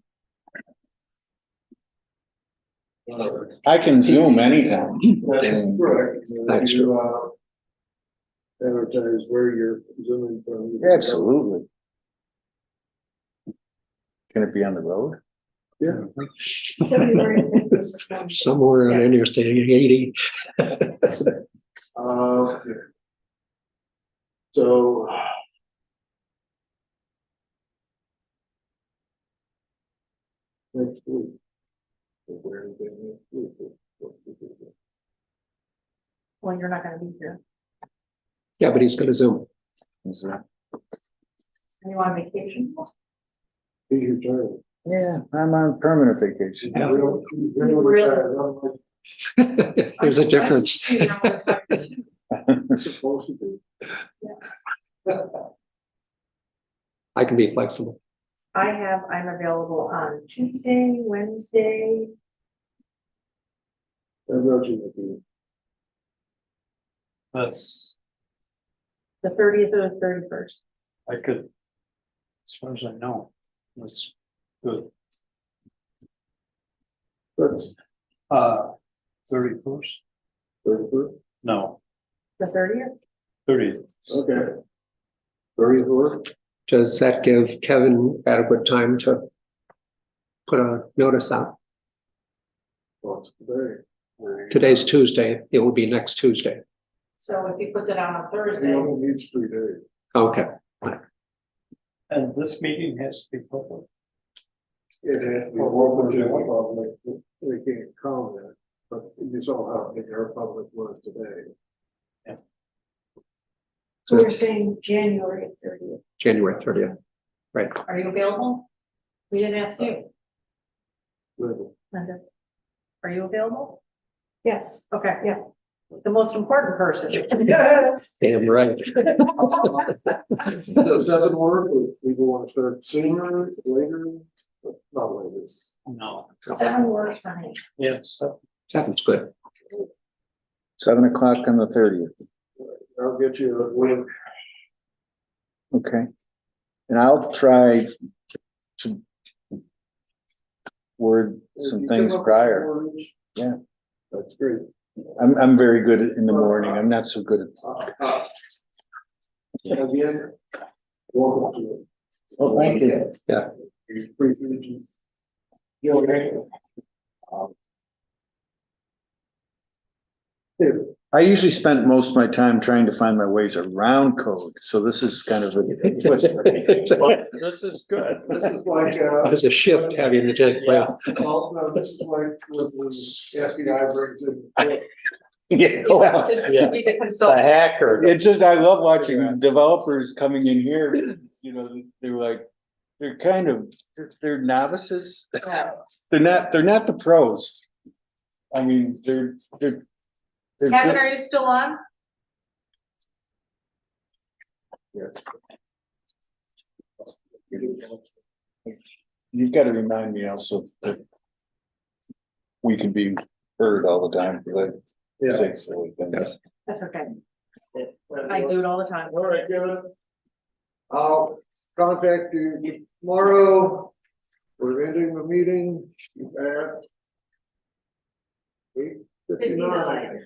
I can Zoom anytime. That's correct. That's You, advertise where you're zooming from. Absolutely. Can it be on the road? Yeah. February 5th is the one. Somewhere on Interstate 80. Okay. So. Next week. Is there anything next week? Well, you're not gonna be here. Yeah, but he's gonna Zoom. Is there- Are you on vacation? Be your turn. Yeah, I'm on permanent vacation. Yeah. We don't retire, I'm There's a difference. supposed to be. I can be flexible. I'm available on Tuesday, Wednesday, And Roger would be. That's, the 30th or the 31st. I could, as far as I know, that's good. That's 31st? 31st. No, The 30th? 30th. Okay. 34th. Does that give Kevin adequate time to put a notice out? What's today? Today's Tuesday. It will be next Tuesday. So if he puts it on He Thursday, only needs 3 days. Okay. And this meeting has to be public. It has to be open to the public, they can't comment, but you saw how big our public was today. So we're saying January 30th. January 30th. Right. are you available? We didn't ask you, Good. Linda. Are you available? Yes. Okay, yeah. The most important person. Damn right. Does that work? People want to start sooner, later, not later. No. 7 works for me. Yeah, so Sounds good. 7 o'clock on the 30th. I'll get you a link. Okay. And I'll try to word If some you things come up with prior. words, Yeah. That's great. I'm very good in the morning. I'm not so good at. Again, welcome to it. Oh, thank you. It's pretty good. Yeah, okay. Here. I usually spent most of my time trying to find my ways around code, so this is kind of a twist for me. this is good. This is like, There's a shift having the jet plane. well, no, this is like when the FBI brings in. Yeah, well, Yeah. Be the The consultant. hacker. it's just, I love watching developers coming in here, you know, they're like, they're kind of, they're novices. They're not the pros. I mean, they're Kevin, good. are you still on? You've got to remind me also that we can be heard all the time, because I say silly things. That's okay. I do it all the time. All right, Kevin. I'll contact you tomorrow. We're ending the meeting at 8:59.